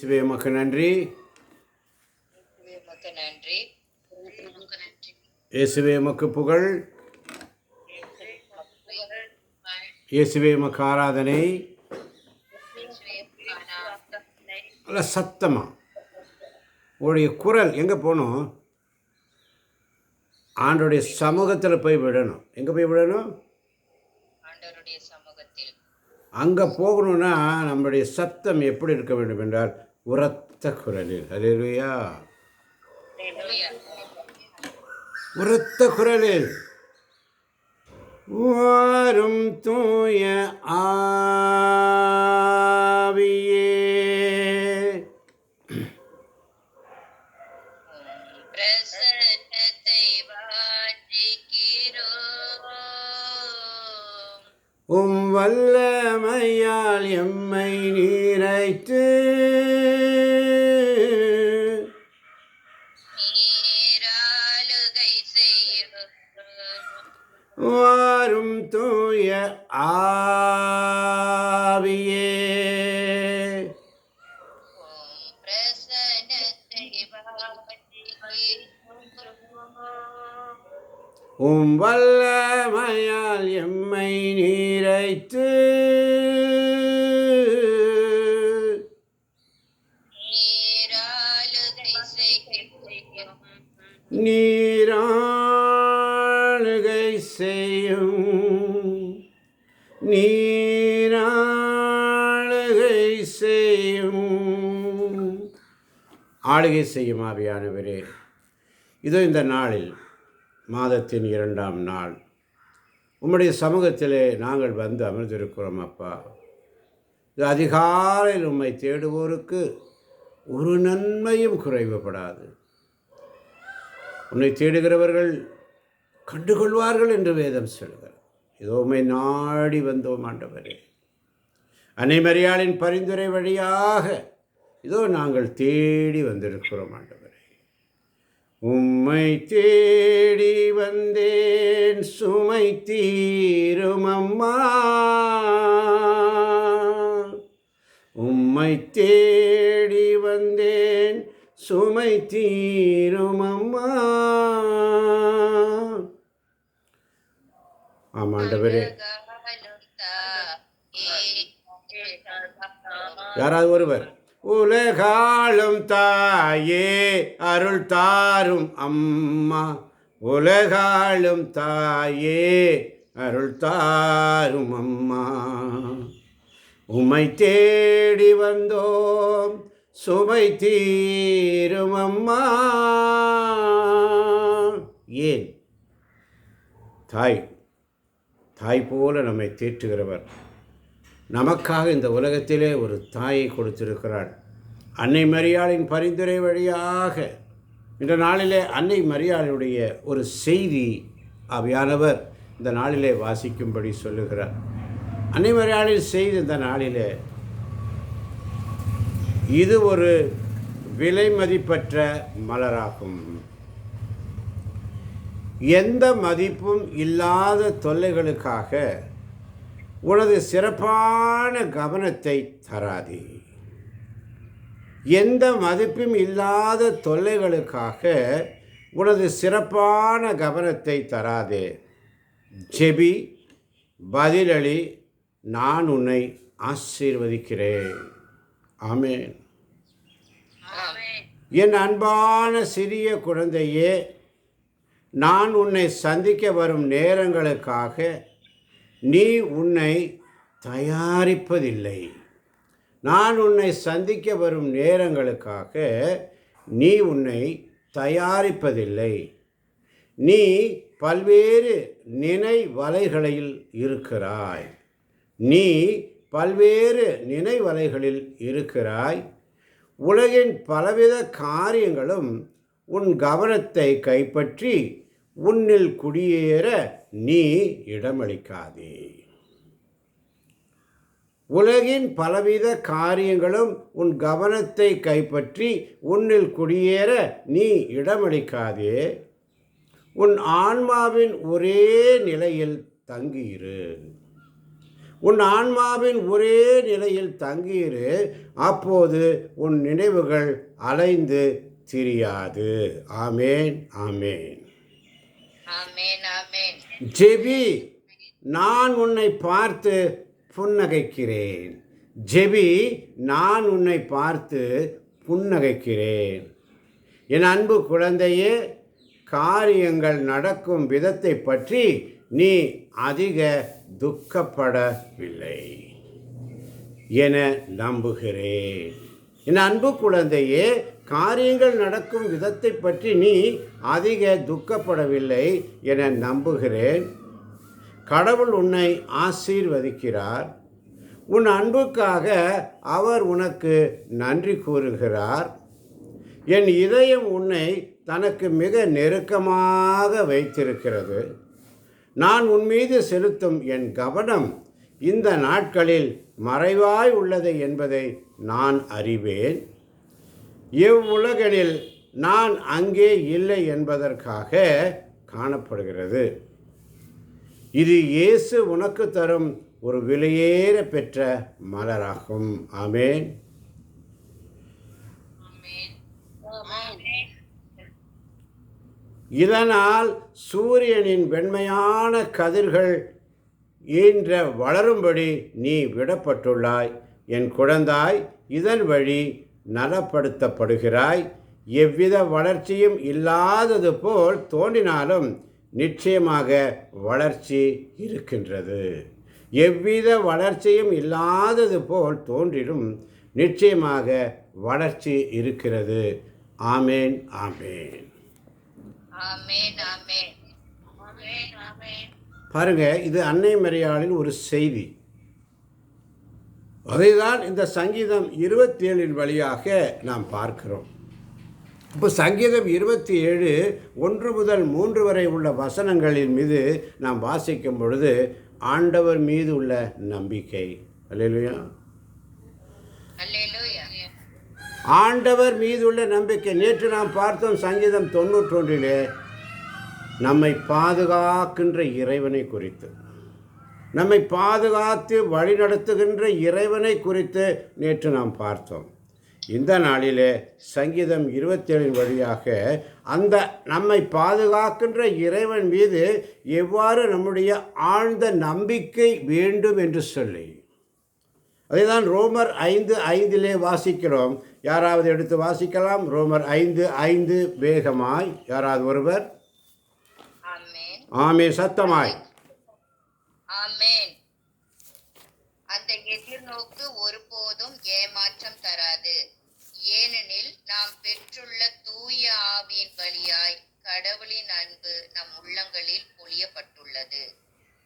இயேசுவே உமக்கு நன்றி. இயேசுவே உமக்கு புகழ். இயேசுவே உமக்கு ஆராதனை. நல்ல சத்தமா உங்களுடைய குரல் எங்கே போகணும்? ஆண்டோடைய சமூகத்தில் போய் விடணும். எங்கே போய் விடணும்? அங்கே போகணும்னா நம்முடைய சத்தம் எப்படி இருக்க வேண்டும் என்றால் உரத்த குரலில். அல்லேலூயா. உரத்த குரலில் வாரும் தூய ஆவியே, உம் வல்லமையால் எம்மை நீரைத்து வாரும் தூய ஆவியே, உம் வல்லமையால் எம்மை நீரைத்து நீராளுகை செய்யும், நீராளுகை செய்யும். ஆளுகை செய்யும் ஆவியானவரே, இதோ இந்த நாளில் மாதத்தின் 2ஆம் நாள் உம்முடைய சமூகத்திலே நாங்கள் வந்து அமர்ந்திருக்கிறோம். அப்பா, இது அதிகாலையில் உம்மை தேடுவோருக்கு ஒரு நன்மையும் குறைவுபடாது. உன்னை தேடுகிறவர்கள் கண்டுகொள்வார்கள் என்று வேதம் சொல்கிறார். இதோ உம்மை நாடி வந்தோம் ஆண்டவரே. அன்னை மரியாளின் பரிந்துரை வழியாக இதோ நாங்கள் தேடி வந்திருக்கிறோம் ஆண்டவரே. உம்மை தேடி வந்தேன், சுமை தீரும் அம்மா. உம்மை தேடி வந்தேன், சுமை தீரும் அம்மா. ஆமாண்டவரே, யாராவது ஒருவர் உலகாளும் தாயே அருள் தாரும் அம்மா, உலகாளும் தாயே அருள் தாரும் அம்மா. உம்மை தேடி வந்தோம், சுமை தீரும் அம்மா. ஏன்? தாய் போல நம்மை தேற்றுகிறவர் நமக்காக இந்த உலகத்திலே ஒரு தாயை கொடுத்திருக்கிறாள். அன்னை மரியாளின் பரிந்துரை வழியாக இந்த நாளிலே அன்னை மரியாளுடைய ஒரு செய்தி ஆவியானவர் இந்த நாளிலே வாசிக்கும்படி சொல்லுகிறார். அன்னை மரியாளின் செய்தி இந்த நாளிலே இது ஒரு விலை மதிப்பற்ற மலராகும். எந்த மதிப்பும் இல்லாத தொல்லைகளுக்காக உனது சிறப்பான கவனத்தை தராதே. எந்த மதிப்பும் இல்லாத தொல்லைகளுக்காக உனது சிறப்பான கவனத்தை தராதே. ஜெபி, பதிலளி, நான் உன்னை ஆசீர்வதிக்கிறேன். ஆமென். என் அன்பான சிறிய குழந்தையே, நான் உன்னை சந்திக்க வரும் நேரங்களுக்காக நீ உன்னை தயாரிப்பதில்லை. நான் உன்னை சந்திக்க வரும் நேரங்களுக்காக நீ உன்னை தயாரிப்பதில்லை. நீ பல்வேறு நினைவலைகளில் இருக்கிறாய். நீ பல்வேறு நினைவலைகளில் இருக்கிறாய். உலகின் பலவித காரியங்களும் உன் கவனத்தை கைப்பற்றி உன்னில் குடியேற நீ இடமளிக்காதே. உலகின் பலவித காரியங்களும் உன் கவனத்தை கைப்பற்றி உன்னில் குடியேற நீ இடமளிக்காதே. உன் ஆன்மாவின் ஒரே நிலையில் தங்கியிரு. உன் ஆன்மாவின் ஒரே நிலையில் தங்கியிரு, அப்போது உன் நினைவுகள் அலைந்து திரியாது. ஆமேன், ஆமேன். ஜெபி, நான் உன்னை பார்த்து புன்னகைக்கிறேன். ஜெபி, நான் உன்னை பார்த்து புன்னகைக்கிறேன். என் அன்பு குழந்தையே, காரியங்கள் நடக்கும் விதத்தை பற்றி நீ அதிக துக்கப்படவில்லை என நம்புகிறேன். என் அன்பு குழந்தையே, காரியங்கள் நடக்கும் விதத்தை பற்றி நீ அதிக துக்கப்படவில்லை என நம்புகிறேன். கடவுள் உன்னை ஆசீர்வதிக்கிறார். உன் அன்புக்காக அவர் உனக்கு நன்றி கூறுகிறார். என் இதயம் உன்னை தனக்கு மிக நெருக்கமாக வைத்திருக்கிறது. நான் உன் மீது செலுத்தும் என் கவனம் இந்த நாட்களில் மறைவாய் உள்ளது என்பதை நான் அறிவேன். இவ்வுலகில் நான் அங்கே இல்லை என்பதற்காக காணப்படுகிறது. இது இயேசு உனக்கு தரும் ஒரு விலையேற பெற்ற மலராகும். ஆமேன். இதனால் சூரியனின் வெண்மையான கதிர்கள் ஈன்ற வளரும்படி நீ விடப்பட்டுள்ளாய். என் குழந்தாய், இதன் வழி நலப்படுத்தப்படுகிறாய். எவ்வித வளர்ச்சியும் இல்லாதது போல் தோன்றினாலும் நிச்சயமாக வளர்ச்சி இருக்கின்றது. எவ்வித வளர்ச்சியும் இல்லாதது போல் தோன்றிலும் நிச்சயமாக வளர்ச்சி இருக்கிறது. ஆமேன், ஆமேன். பாருங்க, இது அன்னை மரியாளின் ஒரு செய்தி. அதைதான் இந்த சங்கீதம் 27 வழியாக நாம் பார்க்கிறோம். இப்போ சங்கீதம் 27 1 முதல் 3 வரை உள்ள வசனங்களின் மீது நாம் வாசிக்கும் பொழுது ஆண்டவர் மீது உள்ள நம்பிக்கை. அல்லேலூயா. ஆண்டவர் மீது உள்ள நம்பிக்கை. நேற்று நாம் பார்த்தோம் சங்கீதம் 91 நம்மை பாதுகாக்கின்ற இறைவனை குறித்து, நம்மை பாதுகாத்து வழிநடத்துகின்ற இறைவனை குறித்து நேற்று நாம் பார்த்தோம். இந்த நாளிலே சங்கீதம் 27 வழியாக அந்த நம்மை பாதுகாக்கின்ற இறைவன் மீது எவ்வாறு நம்முடைய ஆழ்ந்த நம்பிக்கை வேண்டும் என்று சொல்லி, அதைதான் ரோமர் 5:5 வாசிக்கிறோம். யாராவது எடுத்து வாசிக்கலாம்? ரோமர் 5:5 வேகமாய் யாராவது ஒருவர்? ஆமென், சத்தமாய். ஆமென். அந்த எதிர்நோக்கு ஒருபோதும் ஏமாற்றம் தராது, ஏனெனில் நாம் பெற்றுள்ள தூய ஆவியின் வழியாய் கடவுளின் அன்பு நம் உள்ளங்களில் பொழியப்பட்டுள்ளது.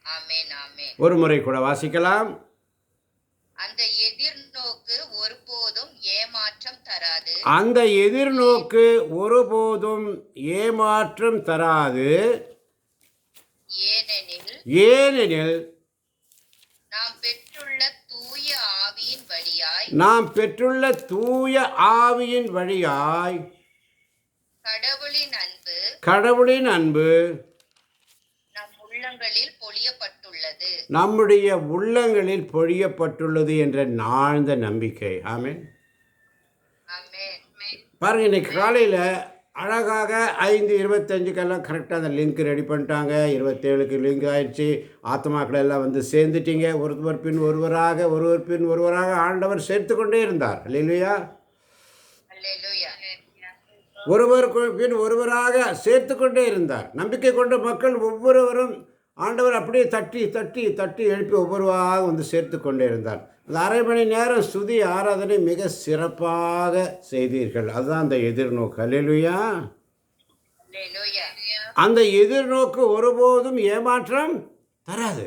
ஆமென், ஆமென். ஒரு முறை கூட வாசிக்கலாம். அந்த எதிர்நோக்கு ஒருபோதும் ஏமாற்றம் தராது, அந்த எதிர்நோக்கு ஒருபோதும் ஏமாற்றம் தராது, ஏனெனில் நாம் பெற்றுள்ள தூய ஆவியின் வழியாய், நாம் பெற்றுள்ள தூய ஆவியின் வழியாய் கடவுளின் அன்பு நம் உள்ளங்களில் பொழியப்பட்டுள்ளது, நம்முடைய உள்ளங்களில் பொழியப்பட்டுள்ளது என்ற ஆழ்ந்த நம்பிக்கை. ஆமென். பாருங்க, இன்னைக்கு காலையில் அழகாக 5:25 கரெக்டாக அந்த லிங்க் ரெடி பண்ணிட்டாங்க. 27க்கு லிங்க் ஆயிடுச்சு. ஆத்மாக்கள் எல்லாம் வந்து சேர்ந்துட்டீங்க. ஒருவர் பின் ஒருவராக ஆண்டவர் சேர்த்து கொண்டே இருந்தார். அல்லேலூயா. ஒருவர் பின் ஒருவராக சேர்த்து கொண்டே இருந்தார். நம்பிக்கை கொண்ட மக்கள் ஒவ்வொருவரும் ஆண்டவர் அப்படியே தட்டி தட்டி தட்டி எழுப்பி ஒவ்வொருவராக வந்து சேர்த்து கொண்டே இருந்தார். அந்த 1/2 மணி நேரம் ஸ்துதி ஆராதனை மிக சிறப்பாக செய்தீர்கள். அதுதான் அந்த எதிர்நோக்கு. அல்லேலூயா. அந்த எதிர்நோக்கு ஒருபோதும் ஏமாற்றம் தராது,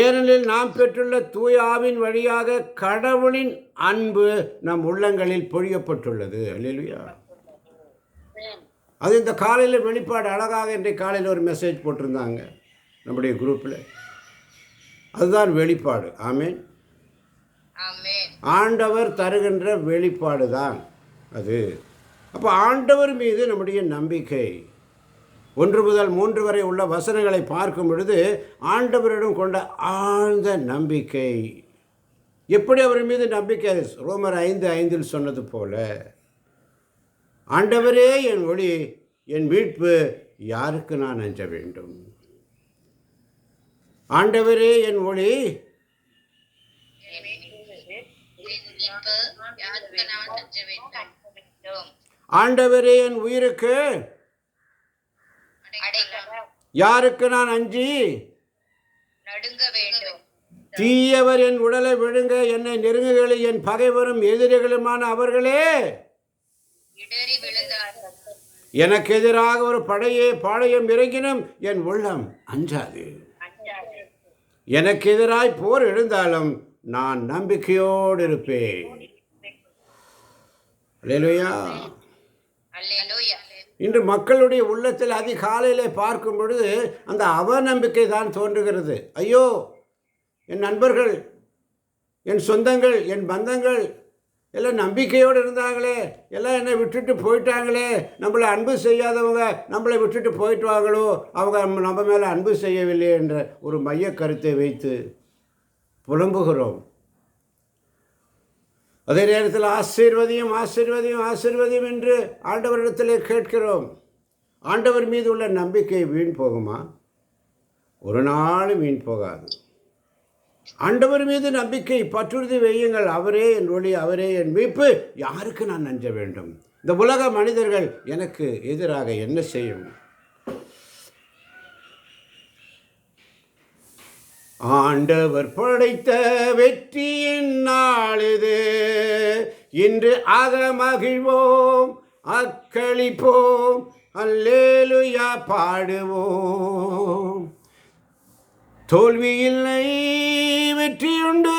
ஏனெனில் நாம் பெற்றுள்ள தூய ஆவின் வழியாக கடவுளின் அன்பு நம் உள்ளங்களில் பொழியப்பட்டுள்ளது. அல்லேலூயா. அது இந்த காலையில் வெளிப்பாடு அழகாக இன்றைக்கு காலையில் ஒரு மெசேஜ் போட்டிருந்தாங்க நம்முடைய குரூப்பில். அதுதான் வெளிப்பாடு. ஆமென். ஆண்டவர் தருகின்ற வெளிப்பாடு தான் அது. அப்போ ஆண்டவர் மீது நம்முடைய நம்பிக்கை. 1 முதல் 3 வரை உள்ள வசனங்களை பார்க்கும் பொழுது ஆண்டவரிடம் கொண்ட ஆழ்ந்த நம்பிக்கை, எப்படி அவர் மீது நம்பிக்கை, ரோமர் 5:5 சொன்னது போல, ஆண்டவரே என் ஒளி, என் மீட்பு, யாருக்கு நான் அஞ்ச வேண்டும்? ஆண்டவரே என் ஒளி, ஆண்டவரே என் உயிருக்கு, யாருக்கு நான் அஞ்சி நடுங்க வேண்டும்? தீயவர் என் உடலை விழுங்க என்னை நெருங்குகளில் என் பகைவரும் எதிரிகளுமான அவர்களே இடறி விழுந்தார்கள். எனக்கு எதிராக ஒரு பாளையம் இறங்கினும் என் உள்ளம் அஞ்சாது. எனக்கு எதிராய் போர் எழுந்தாலும் நான் நம்பிக்கையோடு இருப்பேன். அல்லேலூயா. அல்லேலூயா. இன்று மக்களுடைய உள்ளத்தில் அதிகாலையிலே பார்க்கும் பொழுது அந்த அவநம்பிக்கை தான் தோன்றுகிறது. ஐயோ, என் நண்பர்கள், என் சொந்தங்கள், என் பந்தங்கள் எல்லாம் நம்பிக்கையோடு இருந்தாங்களே, எல்லாம் என்னை விட்டுட்டு போயிட்டாங்களே, நம்மளை அன்பு செய்யாதவங்க நம்மளை விட்டுட்டு போயிட்டுவாங்களோ, அவங்க நம்ம மேலே அன்பு செய்யவில்லை என்ற ஒரு மைய கருத்தை வைத்து புலம்புகிறோம். அதே நேரத்தில் ஆசீர்வதியும் ஆசீர்வதியும் ஆசீர்வதியும் என்று ஆண்டவரிடத்திலே கேட்கிறோம். ஆண்டவர் மீது உள்ள நம்பிக்கை வீண் போகுமா? ஒரு நாளும் வீண் போகாது. ஆண்டவர் மீது நம்பிக்கை பற்றுறுதி வையுங்கள். அவரே என் ஒளி, அவரே என் மீட்பு, யாருக்கு நான் அஞ்ச வேண்டும்? இந்த உலக மனிதர்கள் எனக்கு எதிராக என்ன செய்யும்? ஆண்டவர் படைத்த வெற்றியின் நாள் இது, இன்று மகிழ்வோம், அக்களிப்போம், அல்லேலூயா பாடுவோம். தோல்வி இல்லை வெற்றியுண்டு,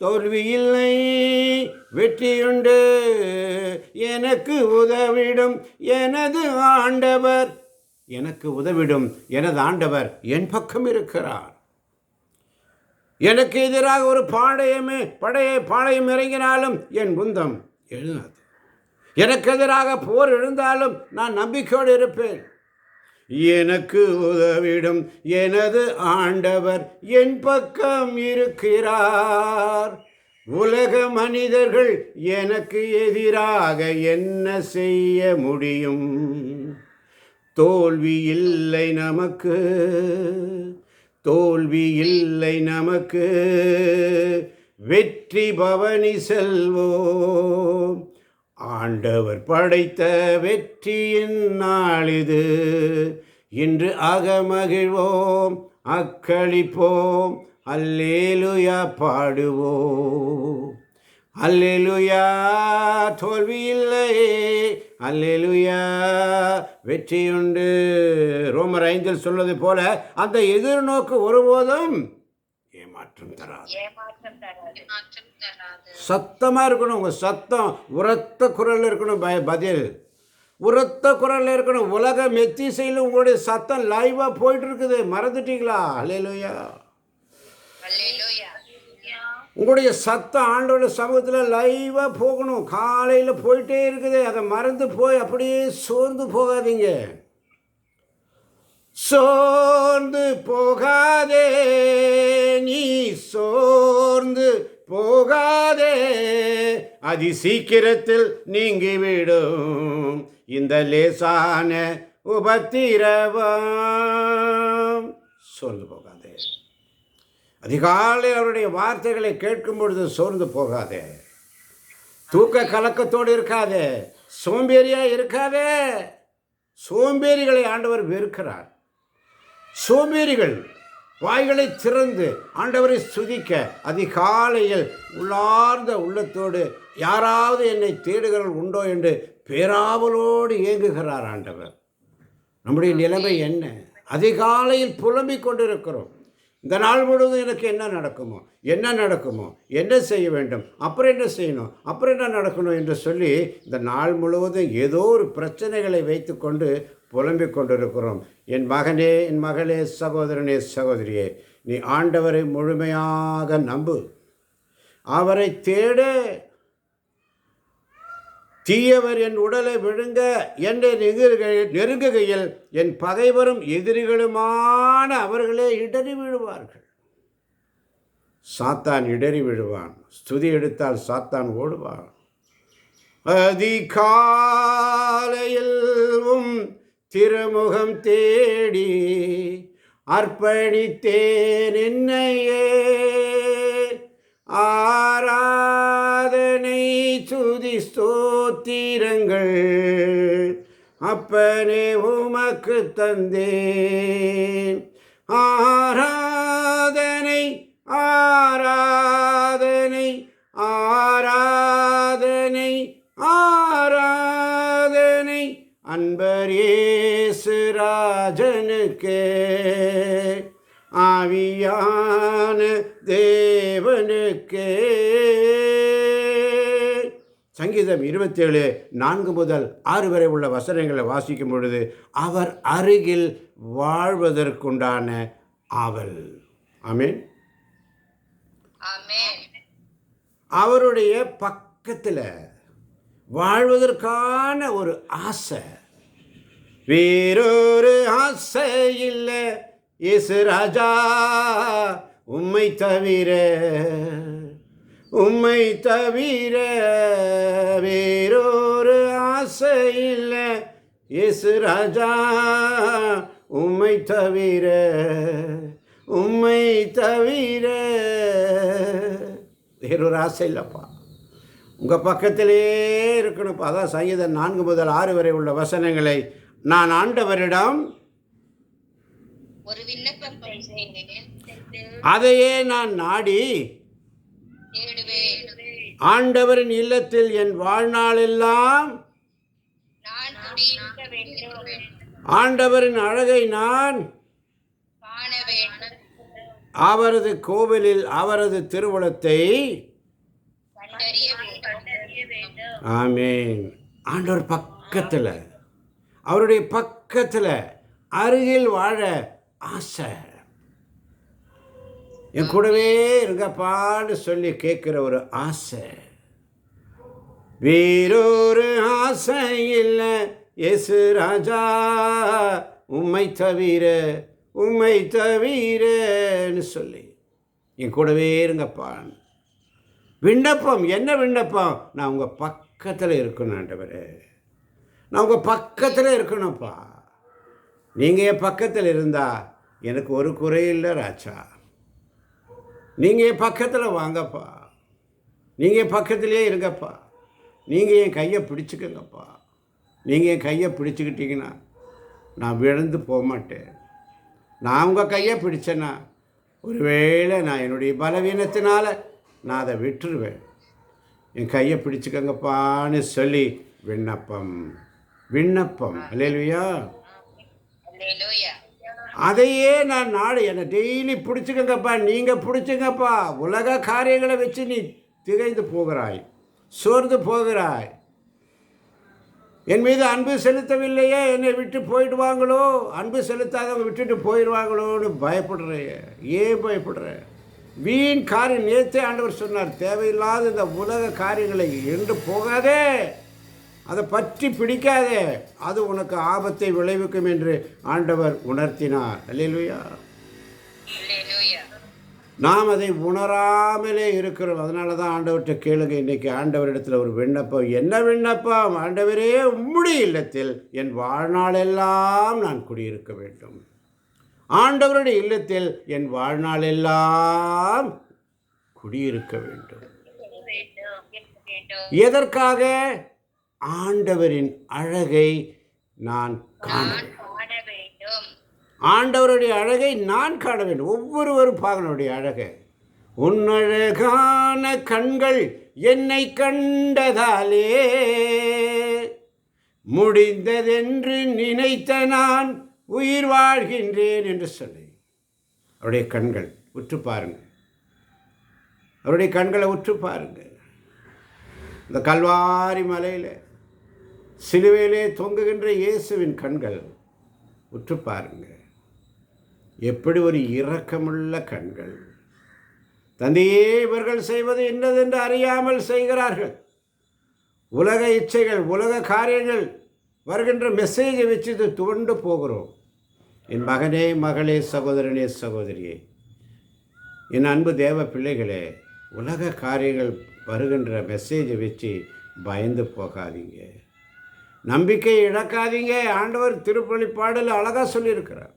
தோல்வி இல்லை வெற்றியுண்டு, எனக்கு உதவிடும் எனது ஆண்டவர், எனக்கு உதவிடும் எனது ஆண்டவர் என் பக்கம் இருக்கிறார். எனக்கு எதிராக ஒரு பாளையம் இறங்கினாலும் என் குந்தம் எழுதாது. எனக்கு எதிராக போர் எழுந்தாலும் நான் நம்பிக்கையோடு இருப்பேன். எனக்கு உதவிடும் எனது ஆண்டவர் என் பக்கம் இருக்கிறார். உலக மனிதர்கள் எனக்கு எதிராக என்ன செய்ய முடியும்? தோல்வி இல்லை நமக்கு, தோல்வி இல்லை நமக்கு, வெற்றி பவனி செல்வோம். ஆண்டவர் படைத்த வெற்றியின் நாளிது, இன்று மகிழ்வோம், அக்களிப்போம், அல்லேலூயா பாடுவோம். அல்லேலூயா, தோல்வி இல்லை, அல்லேலூயா வெற்றியுண்டு. ரோமர் 5 சொல்வது போல அந்த எதிர்நோக்கு ஒருபோதும் ஏமாற்றம் தராது. சத்தமாக இருக்கணும். உங்கள் சத்தம் உரத்த குரல் இருக்கணும். பதில் உரத்த குரல் இருக்கணும். உலக மெத்திசையில் உங்களுடைய சத்தம் லைவாக போயிட்டு இருக்குது. மறந்துட்டீங்களா? அல்லேலூயா. உங்களுடைய சத்தம் ஆண்டோட சமூகத்தில் லைவாக போகணும். காலையில் போயிட்டே இருக்குது. அதை மறந்து போய் அப்படியே சோர்ந்து போகாதீங்க. சோர்ந்து போகாதே, நீ சோர்ந்து போகாதே, அதி சீக்கிரத்தில் நீங்கிவிடும் இந்த லேசான உபத்திரவம். சோர்ந்து போகாதே. அதிகாலையில் அவருடைய வார்த்தைகளை கேட்கும் பொழுது சோர்ந்து போகாதே. தூக்க கலக்கத்தோடு இருக்காதே. சோம்பேறியாக இருக்காதே. சோம்பேறிகளை ஆண்டவர் வெறுக்கிறார். சோம்பேறிகள் வாய்களை திறந்து ஆண்டவரை ஸ்துதிக்க அதிகாலையில் உள்ளார்ந்த உள்ளத்தோடு யாராவது என்னை தேடுகிறவர்கள் உண்டோ என்று பேராவலோடு ஏங்குகிறார் ஆண்டவர். நம்முடைய நிலைமை என்ன? அதிகாலையில் புலம்பிக் கொண்டிருக்கிறோம். இந்த நாள் முழுவதும் எனக்கு என்ன நடக்குமோ, என்ன செய்ய வேண்டும், அப்புறம் என்ன செய்யணும், அப்புறம் என்ன நடக்கணும் என்று சொல்லி இந்த நாள் முழுவதும் ஏதோ ஒரு பிரச்சனைகளை வைத்து கொண்டு புலம்பிக் கொண்டிருக்கிறோம். என் மகனே, என் மகளே, சகோதரனே, சகோதரியே, நீ ஆண்டவரை முழுமையாக நம்பு. அவரை தேடு. தீயவர் என் உடலை விழுங்க என்னை நெருங்குகையில் என் பகைவரும் எதிரிகளுமான அவர்களே இடறி விழுவார்கள். சாத்தான் இடறி விழுவான். ஸ்துதி எடுத்தால் சாத்தான் ஓடுவான். அதிகாலையில் திருமுகம் தேடி அர்ப்பணித்தேன் என்னையே. ஆராதனை துதி ஸ்தோத்திரங்கள் அப்பனே உமக்கு தந்தேன். ஆராதனை ஆராதனை ஆராதனை ஆராதனை அன்பர் இயேசு ராஜனுக்கே, ஆவியான தேவனுக்கே. சங்கீதம் 27:4 முதல் 6 வரை உள்ள வசனங்களை வாசிக்கும் பொழுது அவர் அருகில் வாழ்வதற்குண்டான ஆவல். ஆமென். அவருடைய பக்கத்தில் வாழ்வதற்கான ஒரு ஆசை. வேறொரு ஆசை இல்லை இயேசு ராஜா உம்மை தவிர, உம்மை தவிர வேறொரு ஆசை இல்லை இயேசு ராஜா உம்மை தவிர, உம்மை தவிர வேறொரு ஆசை இல்லைப்பா. உங்கள் பக்கத்திலே இருக்கணும்ப்பா. அதான் சங்கீதம் 4 முதல் 6 வரை உள்ள வசனங்களை நான் ஆண்டவரிடம் ஒரு விண்ணப்பம் அதையே நான் நாடி ஆண்டவரின் இல்லத்தில் என் வாழ்நாளெல்லாம் ஆண்டவரின் அழகை நான் காண வேண்டும். அவரது கோவிலில் அவரது திருவுளத்தை ஆமென். ஆண்டவர் பக்கத்தில், அவருடைய பக்கத்தில் அருகில் வாழ ஆசை. என் கூடவே இருங்கப்பான்னு சொல்லி கேட்குற ஒரு ஆசை. வேறொரு ஆசை இல்லை இயேசு ராஜா உம்மை தவிர, உம்மை தவிரன்னு சொல்லி என் கூடவே இருங்கப்பான். விண்ணப்பம் என்ன விண்ணப்பம்? நான் உங்கள் பக்கத்தில் இருக்கணும் ஆண்டவரே, நான் உங்கள் பக்கத்தில் இருக்கணும்ப்பா. நீங்கள் என் பக்கத்தில் இருந்தால் எனக்கு ஒரு குறையில்லை ராஜா. நீங்கள் என் பக்கத்தில் வாங்கப்பா, நீங்கள் என் பக்கத்திலே இருங்கப்பா. நீங்கள் என் கையை பிடிச்சிக்கங்கப்பா. நீங்கள் என் கையை பிடிச்சிக்கிட்டீங்கன்னா நான் விழுந்து போக மாட்டேன். நான் உங்கள் கையை பிடிச்சேன்னா ஒருவேளை நான் என்னுடைய பலவீனத்தினால நான் அதை விட்டுருவேன். என் கையை பிடிச்சிக்கங்கப்பான்னு சொல்லி விண்ணப்பம், விண்ணப்பம். அல்லேலூயா. அதையே நான் நாடு என்னை டெய்லி பிடிச்சிக்கங்கப்பா, நீங்கள் பிடிச்சிங்கப்பா. உலக காரியங்களை வச்சு நீ திகைந்து போகிறாய், சோர்ந்து போகிறாய். என் மீது அன்பு செலுத்தவில்லையே, என்னை விட்டு போயிடுவாங்களோ, அன்பு செலுத்தாதவங்க விட்டுட்டு போயிடுவாங்களோன்னு பயப்படுறைய. ஏன் பயப்படுற? வீண் காரியம். நேற்றே ஆண்டவர் சொன்னார், தேவையில்லாத இந்த உலக காரியங்களை என்று போகாதே, அதை பற்றி பிடிக்காதே, அது உனக்கு ஆபத்தை விளைவிக்கும் என்று ஆண்டவர் உணர்த்தினார். அல்லேலூயா. நாம் அதை உணராமலே இருக்கிறோம். அதனால தான் ஆண்டவர்கிட்ட கேளுங்க. இன்றைக்கி ஆண்டவரிடத்தில் ஒரு விண்ணப்பம். என்ன விண்ணப்பம்? ஆண்டவரே, உம்முடைய இல்லத்தில் என் வாழ்நாளெல்லாம் நான் குடியிருக்க வேண்டும். ஆண்டவருடைய இல்லத்தில் என் வாழ்நாளெல்லாம் குடியிருக்க வேண்டும். எதற்காக? ஆண்டவரின் அழகை நான் காண வேண்டும். ஆண்டவருடைய அழகை நான் காண வேண்டும். ஒவ்வொருவரும் பாகனுடைய அழகை. உன்னழகான கண்கள் என்னை கண்டதாலே முடிந்ததென்று நினைத்த நான் உயிர் வாழ்கின்றேன் என்று சொல்லி அவருடைய கண்கள் உற்று பாருங்கள். அவருடைய கண்களை உற்று பாருங்கள். இந்த கல்வாரி மலையில் சிலுவையிலே தொங்குகின்ற இயேசுவின் கண்கள் உற்று பாருங்கள். எப்படி ஒரு இரக்கமுள்ள கண்கள். தந்தையே, இவர்கள் செய்வது என்னதென்று அறியாமல் செய்கிறார்கள். உலக இச்சைகள், உலக காரியங்கள் வருகின்ற மெசேஜை வச்சு இது துவண்டு போகிறோம். என் மகனே, மகளே, சகோதரனே, சகோதரியே, என் அன்பு தேவ பிள்ளைகளே, உலக காரியங்கள் வருகின்ற மெசேஜை வச்சு பயந்து போகாதீங்க, நம்பிக்கையை இழக்காதீங்க. ஆண்டவர் திருப்பலிப்பாடல் அழகாக சொல்லியிருக்கிறார்.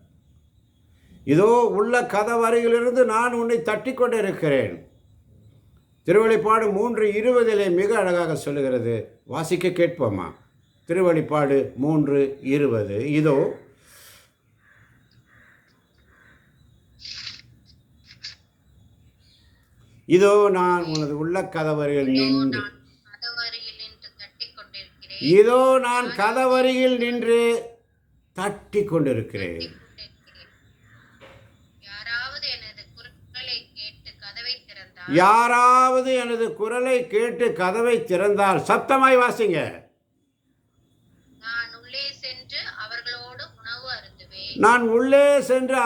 இதோ உள்ள கதவறையிலிருந்து நான் உன்னை தட்டி கொண்டு இருக்கிறேன். திருவெளிப்பாடு 3:20 மிக அழகாக சொல்லுகிறது. வாசிக்க கேட்போமா? திருவெளிப்பாடு 3:20. இதோ இதோ நான் உனது உள்ள கதவறையில் நின்று இதோ நான் கதவறையில் நின்று தட்டி கொண்டிருக்கிறேன். யாராவது எனது குரலை கேட்டு கதவை திறந்தால், சத்தமாய் வாசிங்க. நான் உள்ளே சென்று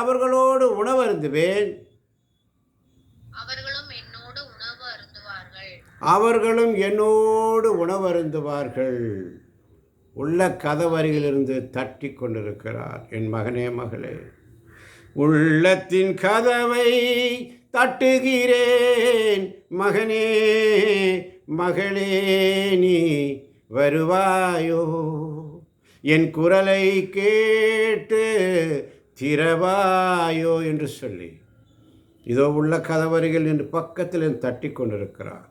அவர்களோடு உணவு அருந்துவேன். அவர்களும் என்னோடு உணவு அருந்துவார்கள். உள்ள கதவருகிலிருந்து தட்டி கொண்டிருக்கிறார். என் மகனே, மகளே, உள்ளத்தின் கதவை தட்டுகிறேன். மகனே, மகளே, நீ வருவாயோ? என் குரலை கேட்டு திறவாயோ என்று சொல்லி இதோ உள்ள கதவருகில் என்று பக்கத்தில் தட்டி கொண்டிருக்கிறார்.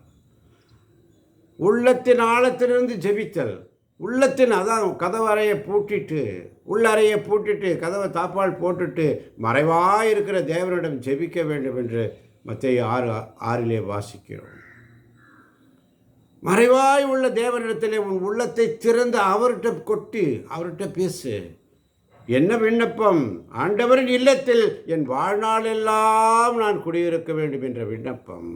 உள்ளத்தின் ஆழத்திலிருந்து ஜெபித்தல். உள்ளத்தின் அதான் கதவறையை பூட்டிட்டு, உள்ளறையை பூட்டிட்டு, கதவை தாப்பால் போட்டுட்டு மறைவாக இருக்கிற தேவனிடம் ஜெபிக்க வேண்டும் என்று மத்தேயு 6:6 வாசிக்கிறோம். மறைவாய் உள்ள தேவனிடத்திலே உன் உள்ளத்தை திறந்து அவர்கிட்ட கொட்டி அவர்கிட்ட பேசு. என்ன விண்ணப்பம்? ஆண்டவரின் இல்லத்தில் என் வாழ்நாள் எல்லாம் நான் குடியிருக்க வேண்டும் என்ற விண்ணப்பம்.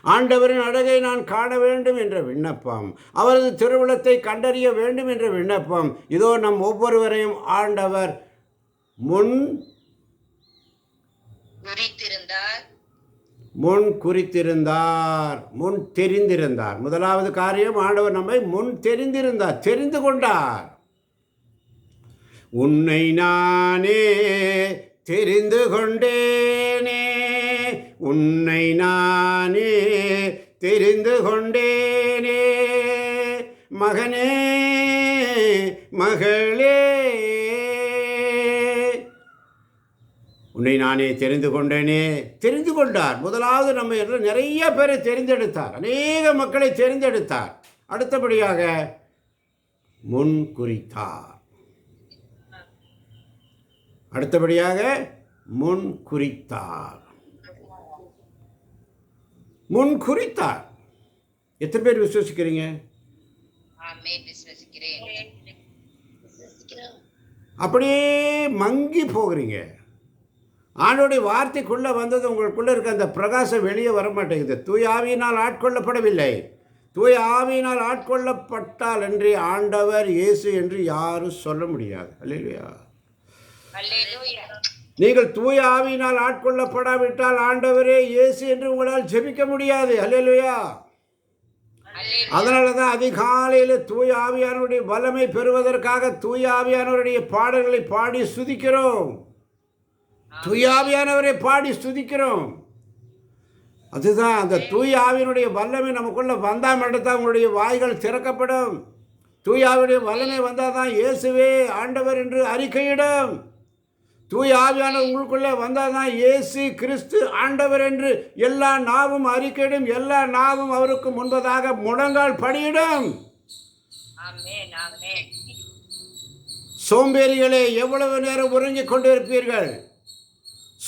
ஆண்டவரின் அழகை நான் காண வேண்டும் என்ற விண்ணப்பம். அவரது திருவுளத்தை கண்டறிய வேண்டும் என்ற விண்ணப்பம். இதோ நம் ஒவ்வொருவரையும் ஆண்டவர் முன் குறித்திருந்தார், முன் தெரிந்திருந்தார். முதலாவது காரியம், ஆண்டவர் நம்மை முன் தெரிந்திருந்தார், தெரிந்து கொண்டார். உன்னை நானே தெரிந்து கொண்டேனே, உன்னை நானே தெரிந்து கொண்டேனே, மகனே, மகளே, உன்னை நானே தெரிந்து கொண்டேனே. தெரிந்து கொண்டார். முதலாவது நம்ம நிறைய பேரை தெரிந்தெடுத்தார், அநேக மக்களை தெரிந்தெடுத்தார். அடுத்தபடியாக முன் குறித்தார். முன் குறித்தார். முன் குறித்தார். எத்தனை பேர் விசுவசிக்கிறீங்க? அப்படியே மங்கி போகிறீங்க. ஆண்டவருடைய வார்த்தைக்குள்ளே வந்தது உங்களுக்குள்ளே இருக்க அந்த பிரகாசம் வெளியே வர மாட்டேங்குது. தூய ஆவியினால் ஆட்கொள்ளப்படவில்லை. தூய ஆவியினால் ஆட்கொள்ளப்பட்டால் என்று ஆண்டவர் இயேசு என்று யாரும் சொல்ல முடியாது. அல்லேலூயா. நீங்கள் தூய ஆவியினால் ஆட்கொள்ளப்படாவிட்டால் ஆண்டவரே இயேசு என்று உங்களால் ஜெபிக்க முடியாது. அல்லேலூயா. அதனால தான் அதிகாலையில் தூய ஆவியானவருடைய வல்லமை பெறுவதற்காக தூய ஆவியானவருடைய பாடல்களை பாடி ஸ்துதிக்கிறோம். தூய ஆவியானவரை பாடி ஸ்துதிக்கிறோம். அதுதான் அந்த தூய ஆவியினுடைய வல்லமை நமக்குள்ள வந்தால் மட்டும்தான் உங்களுடைய வாய்கள் திறக்கப்படும். தூய ஆவியுடைய வல்லமை வந்தால் தான் இயேசுவே ஆண்டவர் என்று அறிக்கையிடும். தூய ஆவியானவர் உங்களுக்குள்ளே வந்தால் தான் இயேசு கிறிஸ்து ஆண்டவர் என்று எல்லா நாவும் அறிக்கையிடும். எல்லா நாவும் அவருக்கு முன்பதாக முழங்கால் படியிடும். சோம்பேறிகளே, எவ்வளவு நேரம் உறங்கிக் கொண்டிருப்பீர்கள்?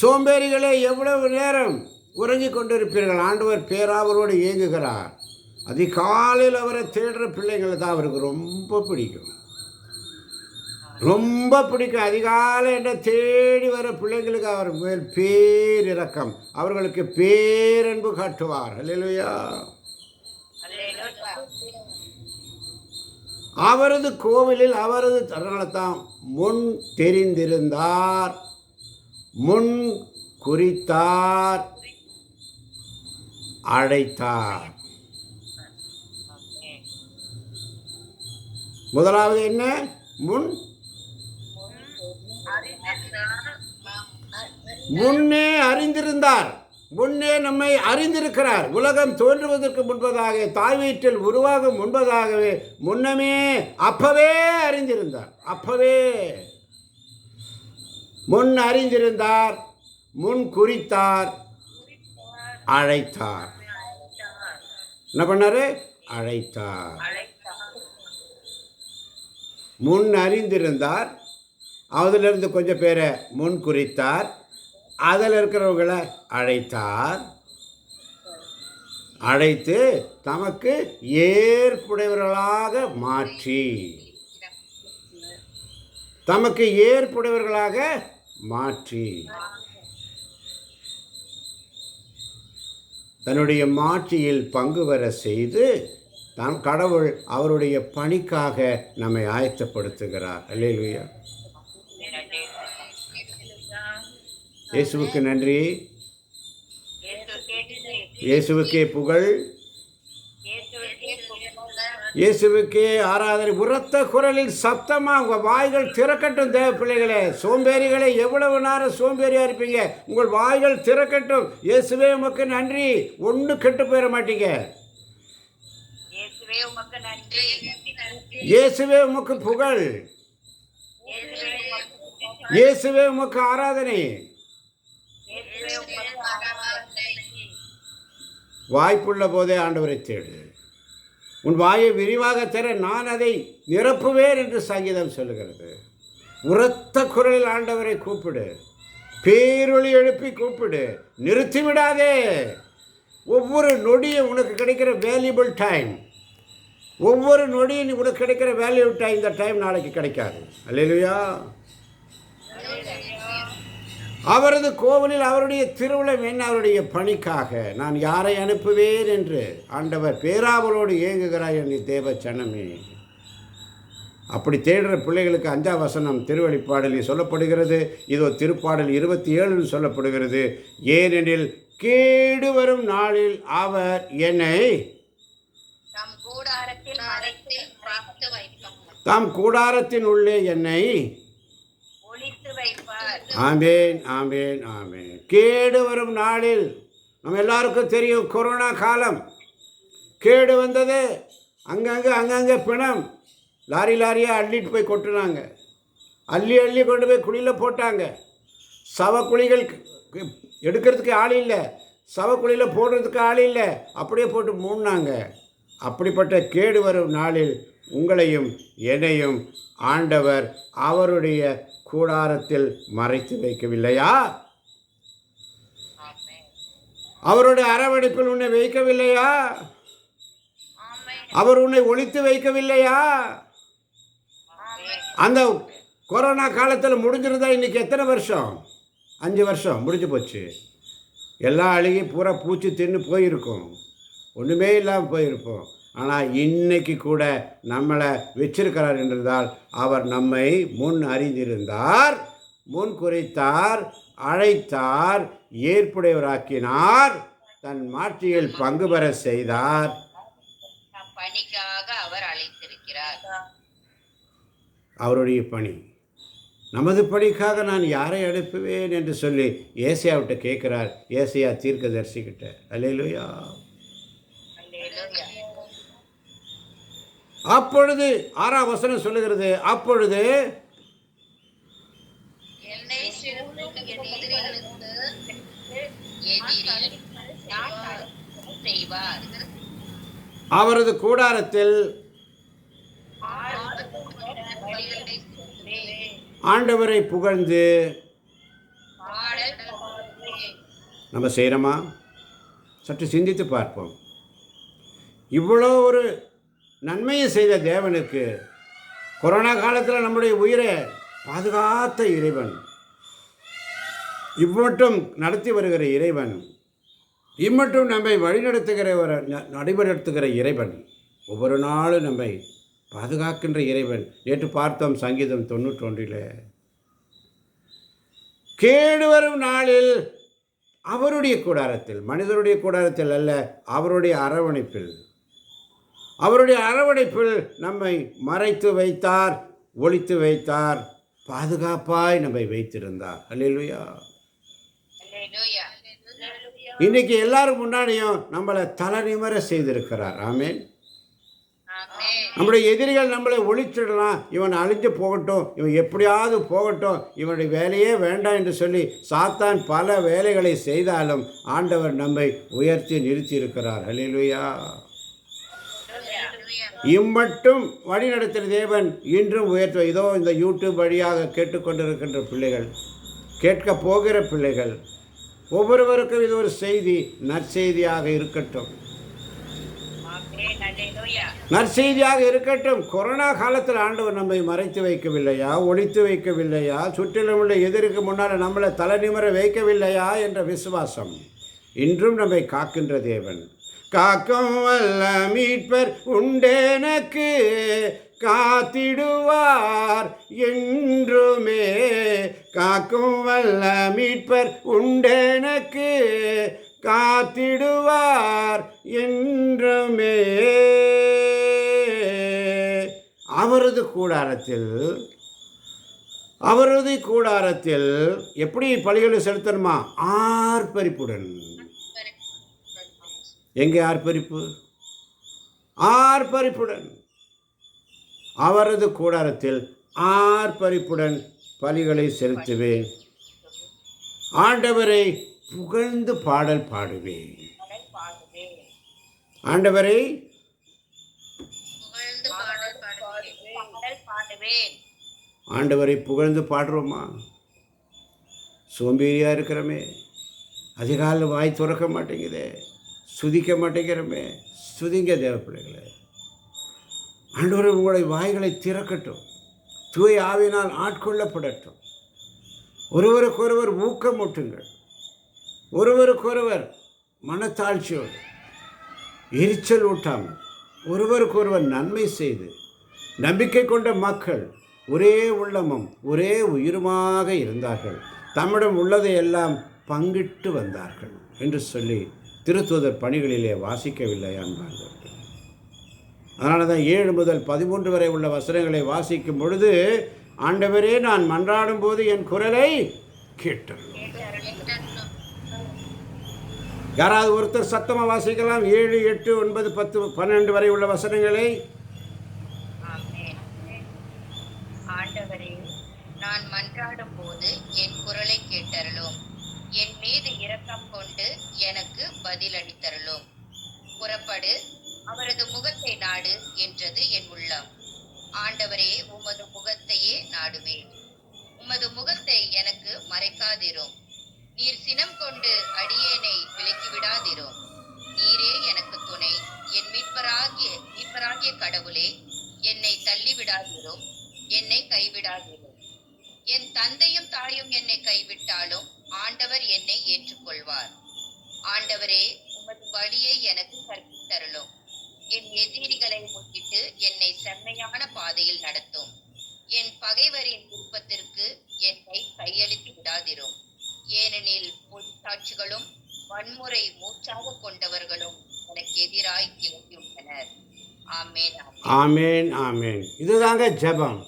சோம்பேறிகளே, எவ்வளவு நேரம் உறங்கிக் கொண்டிருப்பீர்கள்? ஆண்டவர் பேராவரோடு இயங்குகிறார். அதிகாலையில் அவரை தேடுற பிள்ளைங்களை தான் அவருக்கு ரொம்ப பிடிக்கும். ரொம்ப பிடிக்கும். அதிகாலை என்ற தேடி வர பிள்ளைங்களுக்கு அவர் மேல் பேரிரக்கம், அவர்களுக்கு பேரன்பு காட்டுவார். அல்லேலூயா. அவரது கோவிலில் அவரது தருணத்தான் முன் தெரிந்திருந்தார், முன் குறித்தார், அழைத்தார். முதலாவது என்ன? முன் முன்னே அறிந்திருந்தார். முன்னே நம்மை அறிந்திருக்கிறார். உலகம் தோன்றுவதற்கு முன்பதாக, தாய் வீட்டில் உருவாகும் முன்பதாகவே, முன்னமே அப்பவே அறிந்திருந்தார். அப்பவே முன் அறிந்திருந்தார், முன் குறித்தார், அழைத்தார். என்ன பண்ணாரு? அழைத்தார். முன் அறிந்திருந்தார், அதிலிருந்து கொஞ்சம் பேரை முன் குறித்தார், அதில் இருக்கிறவங்களை அழைத்தார். அழைத்து தமக்கு ஏற்புடையவர்களாக மாற்றி, தமக்கு ஏற்புடையவர்களாக மாற்றி, தன்னுடைய மாட்சியில் பங்கு பெற செய்து கடவுள் அவருடைய பணிக்காக நம்மை ஆயத்தப்படுத்துகிறார். அல்லேலூயா. இயேசுவுக்கு நன்றி, இயேசுவுக்கே புகழ், இயேசுவுக்கே ஆராதனை. உரத்த குரலில் சத்தமாக உங்கள் வாய்கள் திறக்கட்டும். தேவ பிள்ளைகளே, சோம்பேறிகளை, எவ்வளவு நேரம் சோம்பேறியாக இருப்பீங்க, உங்கள் வாய்கள் திறக்கட்டும். இயேசுவே உமக்கு நன்றி. ஒன்றும் கெட்டு போயிட மாட்டீங்க. இயேசுவே உமக்கு புகழ், இயேசுவே உமக்கு ஆராதனை. வாய்ப்புள்ள போதே ஆண்டவரை தேடு. உன் வாயை விரிவாக தர நான் அதை நிரப்புவேன் என்று சங்கீதம் சொல்லுகிறது. உரத்த குரலில் ஆண்டவரை கூப்பிடு. பேரொளி எழுப்பி கூப்பிடு. நிறுத்திவிடாதே. ஒவ்வொரு நொடியும் உனக்கு கிடைக்கிற வேல்யூபிள் டைம், ஒவ்வொரு நொடியும் உனக்கு கிடைக்கிற வேல்யூபிள் டைம், இந்த டைம் நாளைக்கு கிடைக்காது. அல்லேலூயா. அவரது கோவிலில் அவருடைய திருவிழம் என்ன? அவருடைய பணிக்காக நான் யாரை அனுப்புவேன் என்று ஆண்டவர் பேராவலோடு ஏங்குகிறாய் என்று தேவ சனமே. அப்படி தேடுற பிள்ளைகளுக்கு 5ஆம் வசனம் திருவெளிப்பாடலில் சொல்லப்படுகிறது. இதோ திருப்பாடல் 27 சொல்லப்படுகிறது. ஏனெனில் கேடு வரும் நாளில் அவர் என்னை தாம் கூடாரத்தின் உள்ளே என்னை ஆமேன், ஆமேன், ஆமேன். கேடு வரும் நாளில், நம்ம எல்லாருக்கும் தெரியும், கொரோனா காலம் கேடு வந்தது. அங்கங்கே பிணம் லாரி லாரியாக அள்ளிட்டு போய் கொட்டுனாங்க. அள்ளி கொண்டு போய் குழியில் போட்டாங்க. சவக்குழிகள் எடுக்கிறதுக்கு ஆள் இல்லை, சவக்குழியில் போடுறதுக்கு ஆள் இல்லை, அப்படியே போட்டு மூடினாங்க. அப்படிப்பட்ட கேடு வரும் நாளில் உங்களையும் என்னையும் ஆண்டவர் அவருடைய கூடாரத்தில் மறைத்து வைக்கவில்லையா? அவருடைய அரவணைப்பில் உன்னை வைக்கவில்லையா? அவர் உன்னை ஒளித்து வைக்கவில்லையா? அந்த கொரோனா காலத்தில் முடிஞ்சிருந்தா இன்னைக்கு எத்தனை வருஷம்? 5 வருஷம் முடிஞ்சு போச்சு. எல்லா அழுகி பூரா பூச்சி தின்னு போயிருக்கும், ஒன்றுமே இல்லாமல் போயிருப்போம். ஆனால் இன்னைக்கு கூட நம்மளை வச்சிருக்கிறார் என்றால் அவர் நம்மை முன் அறிந்திருந்தார், முன் குறித்தார், அழைத்தார், ஏற்புடையவராக்கினார், தன் மாட்சியில் பங்கு பெற செய்தார். பணிக்காக அவர் அழைத்திருக்கிறார். அவருடைய பணி, நமது பணிக்காக நான் யாரை அனுப்புவேன் என்று சொல்லி ஏசாயாவிட்ட கேட்கிறார். ஏசாயா தீர்க்கதரிசிக்கிட்ட. அல்லேலூயா. அப்பொழுது 6ஆம் வசனம் சொல்லுகிறது, அப்பொழுது அவரது கூடாரத்தில் ஆண்டவரை புகழ்ந்து நம்ம செய்கிறோமா? சற்று சிந்தித்து பார்ப்போம். இவ்வளோ ஒரு நன்மையை செய்த தேவனுக்கு, கொரோனா காலத்தில் நம்முடைய உயிரை பாதுகாத்த இறைவன், இம்மட்டும் நடத்தி வருகிற இறைவன், இம்மட்டும் நம்மை நடைபெறுத்துகிற இறைவன், ஒவ்வொரு நாளும் நம்மை பாதுகாக்கின்ற இறைவன். நேற்று பார்த்தோம் சங்கீதம் 91. கேடு வரும் நாளில் அவருடைய கூடாரத்தில், மனிதருடைய கூடாரத்தில் அல்ல, அவருடைய அரவணைப்பில், அவருடைய அரவணைப்பில் நம்மை மறைத்து வைத்தார், ஒளித்து வைத்தார், பாதுகாப்பாய் நம்மை வைத்திருந்தார். அல்லேலூயா. அல்லேலூயா. இன்னைக்கு எல்லாரும் முன்னாடியும் நம்மளை தலை நிமிர செய்திருக்கிறார். ஆமென். ஆமென். நம்முடைய எதிரிகள் நம்மளை ஒழிச்சிடலாம், இவன் அழிஞ்சு போகட்டும், இவன் எப்படியாவது போகட்டும், இவனுடைய வேலையே வேண்டாம் என்று சொல்லி சாத்தான் பல வேலைகளை செய்தாலும் ஆண்டவர் நம்மை உயர்த்தி நிறுத்தி இருக்கிறார். அல்லேலூயா. இம்மட்டும் வழி நடத்தின தேவன் இன்றும் உயர்த்துவார். இதோ இந்த யூடியூப் வழியாக கேட்டுக்கொண்டிருக்கின்ற பிள்ளைகள், கேட்க போகிற பிள்ளைகள் ஒவ்வொருவருக்கும் இது ஒரு செய்தி, நற்செய்தியாக இருக்கட்டும், ஆமென். அல்லேலூயா. நற்செய்தியாக இருக்கட்டும். கொரோனா காலத்தில் ஆண்டவர் நம்மை மறைத்து வைக்கவில்லையா, ஒளித்து வைக்கவில்லையா, சுற்றிலும் உள்ள எதிருக்கு முன்னால் நம்மளை தலை நிமிர வைக்கவில்லையா என்ற விசுவாசம் இன்றும் நம்மை காக்கின்ற தேவன். காக்கும் வல்ல மீட்பர் உண்டெனக்கு, காத்திடுவார் என்றுமே. காக்கும் வல்ல மீட்பர் உண்டெனக்கு, காத்திடுவார் என்றுமே. அவரது கூடாரத்தில் எப்படி பலிகளை செலுத்தணுமா? ஆர்ப்பரிப்புடன். எங்கே ஆர்ப்பரிப்பு? ஆர்ப்பரிப்புடன். அவரது கூடாரத்தில் ஆர்ப்பரிப்புடன் பலிகளை செலுத்துவேன். ஆண்டவரை புகழ்ந்து பாடல் பாடுவேன். ஆண்டவரை புகழ்ந்து பாடல் பாடுவேன். ஆண்டவரை புகழ்ந்து பாடுறோமா? சோம்பேறியாக இருக்கிறோமே, அதிகாலையில் வாய் துறக்க மாட்டேங்குதே, சுதிக்க மாட்டேங்கிறோமே. சுதிங்க தேவ பிள்ளைகளே. ஆண்டவரை உங்களுடைய வாய்களை திறக்கட்டும், தூய ஆவியினால் ஆட்கொள்ளப்படட்டும். ஒருவருக்கொருவர் ஊக்கமூட்டுங்கள், ஒருவருக்கொருவர் மனத்தாழ்ச்சியோடு, எரிச்சல் ஊட்டாமல் ஒருவருக்கொருவர் நன்மை செய்து, நம்பிக்கை கொண்ட மக்கள் ஒரே உள்ளமும் ஒரே உயிருமாக இருந்தார்கள், தம்மிடம் உள்ளதை எல்லாம் பங்கிட்டு வந்தார்கள் என்று சொல்லி திருத்தூதர் பணிகளிலே வாசிக்கவில்லை அன்பார்கள். அதனால தான் 7 முதல் 13 வரை உள்ள வசனங்களை வாசிக்கும் பொழுது, ஆண்டவரே நான் மன்றாடும் போது என் குரலை கேட்டருளும். யாராவது ஒருத்தர் சத்தமாக வாசிக்கலாம். 7, 8, 9, 10, 12 வரை உள்ள வசனங்களை. ஆமென். ஆண்டவரே நான் மன்றாடும் போது என் குரலை கேட்டருளும். என் மீது இரக்கம் கொண்டு எனக்கு பதிலளித்தருளும். புறப்படு, அவரது முகத்தை நாடு என்றது என் உள்ளம். ஆண்டவரே உமது முகத்தையே நாடுவேன். உமது முகத்தை எனக்கு மறைக்காதிரும். நீர் சினம் கொண்டு அடியேனை விலக்கிவிடாதிரும். நீரே எனக்கு துணை. என் மீட்பராகிய கடவுளே, என்னை தள்ளிவிடாதிரும், என்னை கைவிடாதிரும். என் தந்தையும் தாயும் என்னை கைவிட்டாலும் ஆண்டவர் என்னை ஏற்றுக்கொள்வார். ஆண்டவரே உமது வழியை எனக்கு கற்பித்தருளும். என் எதிரிகளை முன்னிட்டு என்னை செம்மையான பாதையில் நடத்தும். என் பகைவரின் விருப்பத்திற்கு என்னை கையளித்து விடாதிரும். ஏனெனில் பொய்ச்சாட்சிகளும் வன்முறை மூச்சாக கொண்டவர்களும் எனக்கு எதிராய் கிளம்பியுள்ளனர். ஆமேன். ஆமேன். ஆமேன். இதுதாங்க ஜெபம்.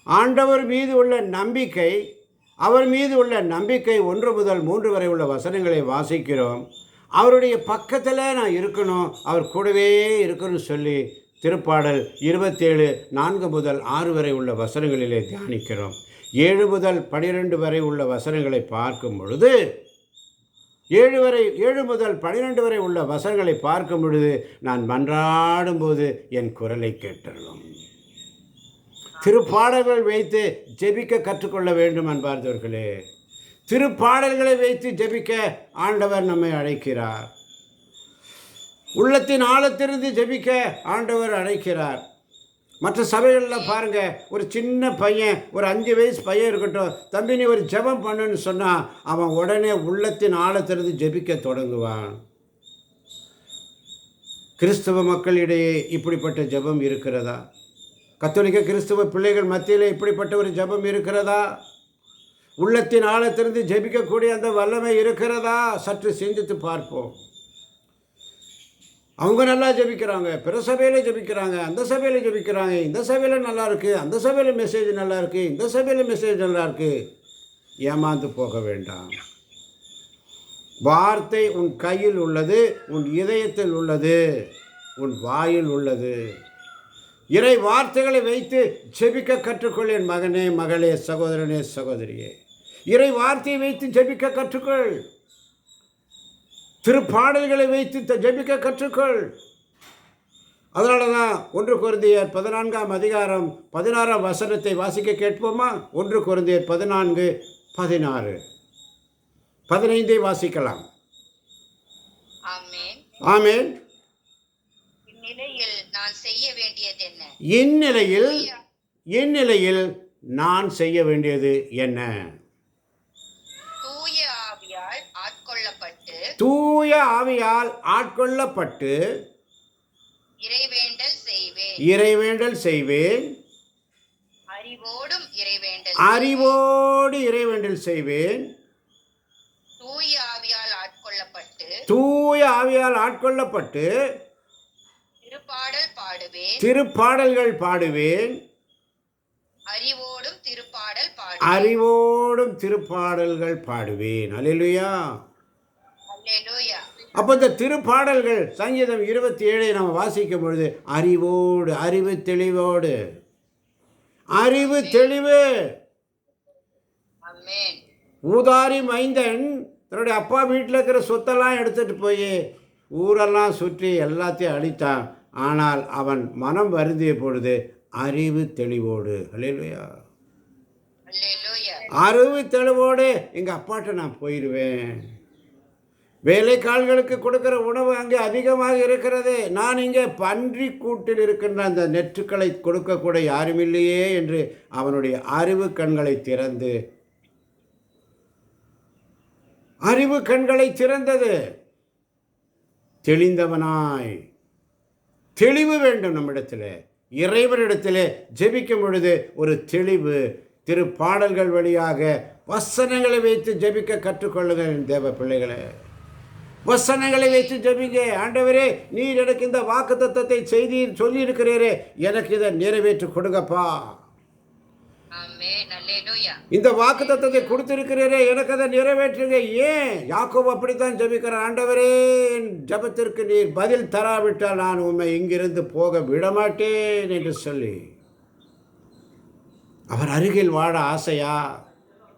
ஆண்டவர் மீது உள்ள நம்பிக்கை, அவர் மீது உள்ள நம்பிக்கை 1 முதல் 3 வரை உள்ள வசனங்களை வாசிக்கிறோம். அவருடைய பக்கத்தில் நான் இருக்கணும், அவர் கூடவே இருக்கணும்னு சொல்லி திருப்பாடல் 27 4 முதல் 6 வரை உள்ள வசனங்களிலே தியானிக்கிறோம். 7 முதல் 12 வரை உள்ள வசனங்களை பார்க்கும் பொழுது, 7 முதல் 12 வரை உள்ள வசனங்களை பார்க்கும் பொழுது, நான் மன்றாடும் போது என் குரலை கேட்டருளும். திருப்பாடல்கள் வைத்து ஜெபிக்க கற்றுக்கொள்ள வேண்டும் அன்பார்ந்தவர்களே. திருப்பாடல்களை வைத்து ஜெபிக்க ஆண்டவர் நம்மை அழைக்கிறார். உள்ளத்தின் ஆழத்திலிருந்து ஜெபிக்க ஆண்டவர் அழைக்கிறார். மற்ற சபைகளில் பாருங்கள், ஒரு சின்ன பையன், ஒரு 5 வயசு பையன் இருக்கட்டும், தம்பி நீ ஒரு ஜெபம் பண்ணுன்னு சொன்னால் அவன் உடனே உள்ளத்தின் ஆழத்திலிருந்து ஜெபிக்க தொடங்குவான். கிறிஸ்தவ மக்களிடையே இப்படிப்பட்ட ஜெபம் இருக்கிறதா? கத்தோலிக்க கிறிஸ்தவ பிள்ளைகள் மத்தியில் இப்படிப்பட்ட ஒரு ஜெபம் இருக்கிறதா? உள்ளத்தின் ஆழத்திலிருந்து ஜெபிக்கக்கூடிய அந்த வல்லமை இருக்கிறதா? சற்று சிந்தித்து பார்ப்போம். அவங்க நல்லா ஜெபிக்கிறாங்க, பிற சபையில் ஜெபிக்கிறாங்க, அந்த சபையில் ஜெபிக்கிறாங்க, இந்த சபையில் நல்லா இருக்குது, அந்த சபையில் மெசேஜ் நல்லா இருக்குது, இந்த சபையில் மெசேஜ் நல்லா இருக்குது. ஏமாந்து போக வேண்டாம். வார்த்தை உன் கையில் உள்ளது, உன் இதயத்தில் உள்ளது, உன் வாயில் உள்ளது. இறை வார்த்தைகளை வைத்து ஜெபிக்க கற்றுக்கொள் என் மகனே, மகளே, சகோதரனே, சகோதரியே. இறை வார்த்தையை வைத்து ஜெபிக்க கற்றுக்கொள். திருப்பாடல்களை வைத்து ஜெபிக்க கற்றுக்கொள். அதனால தான் 1 கொரிந்தியர் 14ஆம் அதிகாரம் 16ஆம் வசனத்தை வாசிக்க கேட்போமா? 1 கொரிந்தியர் 14, 16, 15 வாசிக்கலாம். ஆமென். ஆமென். இந்நிலையில் நான் செய்ய வேண்டியது என்ன? இந்நிலையில் நான் செய்ய வேண்டியது என்ன? தூய ஆவியால் ஆட்கொள்ளப்பட்டு இறைவேண்டல் செய்வேன். அறிவோடு இறைவேண்டல் செய்வேன். தூய ஆவியால் ஆட்கொள்ளப்பட்டு திருப்பாடல்கள் பாடுவேன். அறிவோடும் திருப்பாடல்கள் பாடுவேன். அல்லேலூயா. அப்போ இந்த திருப்பாடல்கள் சங்கீதம் 27 நம்ம வாசிக்கும் பொழுது அறிவோடு, அறிவு தெளிவோடு, அறிவு தெளிவு. ஊதாரி மைந்தன் தன்னுடைய அப்பா வீட்டில் இருக்கிற சொத்தெல்லாம் எடுத்துகிட்டு போய் ஊரெல்லாம் சுற்றி எல்லாத்தையும் அழித்தான். ஆனால் அவன் மனம் வருந்திய பொழுது அறிவு தெளிவோடு. அல்லேலூயா. அறிவு தெளிவோடு எங்கள் அப்பாட்ட நான் போயிடுவேன். வேலைக்கால்களுக்கு கொடுக்கிற உணவு அங்கே அதிகமாக இருக்கிறது. நான் இங்கே பன்றி கூட்டில் இருக்கின்ற அந்த நெற்றுக்களை கொடுக்கக்கூட யாருமில்லையே என்று அவனுடைய அறிவு கண்களை திறந்தது. தெளிந்தவனாய், தெளிவு வேண்டும் நம்மிடத்தில். இறைவனிடத்தில் ஜெபிக்கும் பொழுது ஒரு தெளிவு. திருப்பாடல்கள் வழியாக வசனங்களை வைத்து ஜெபிக்க கற்றுக்கொள்ளுங்கள் தேவ பிள்ளைகளே. வசனங்களை வைத்து ஜெபிங்க. ஆண்டவரே, நீர் எனக்கு இந்த வாக்குத்தத்தத்தை செய்தீர் சொல்லியிருக்கிறீரே, எனக்கு இதை நிறைவேற்றி கொடுங்கப்பா. இந்த வாக்குத்தத்தத்தை கொடுத்திருக்கிறீரே, எனக்கு அதை நிறைவேற்றுங்க. ஏன் யாக்கோபு அப்படித்தான் ஜெபிக்கிறார். ஆண்டவரே, என் ஜெபத்திற்கு நீர் பதில் தராவிட்டால் நான் உம்மை இங்கிருந்து போக விடமாட்டேன் என்று சொல்லி அவர் அருகில் வாழ ஆசையா?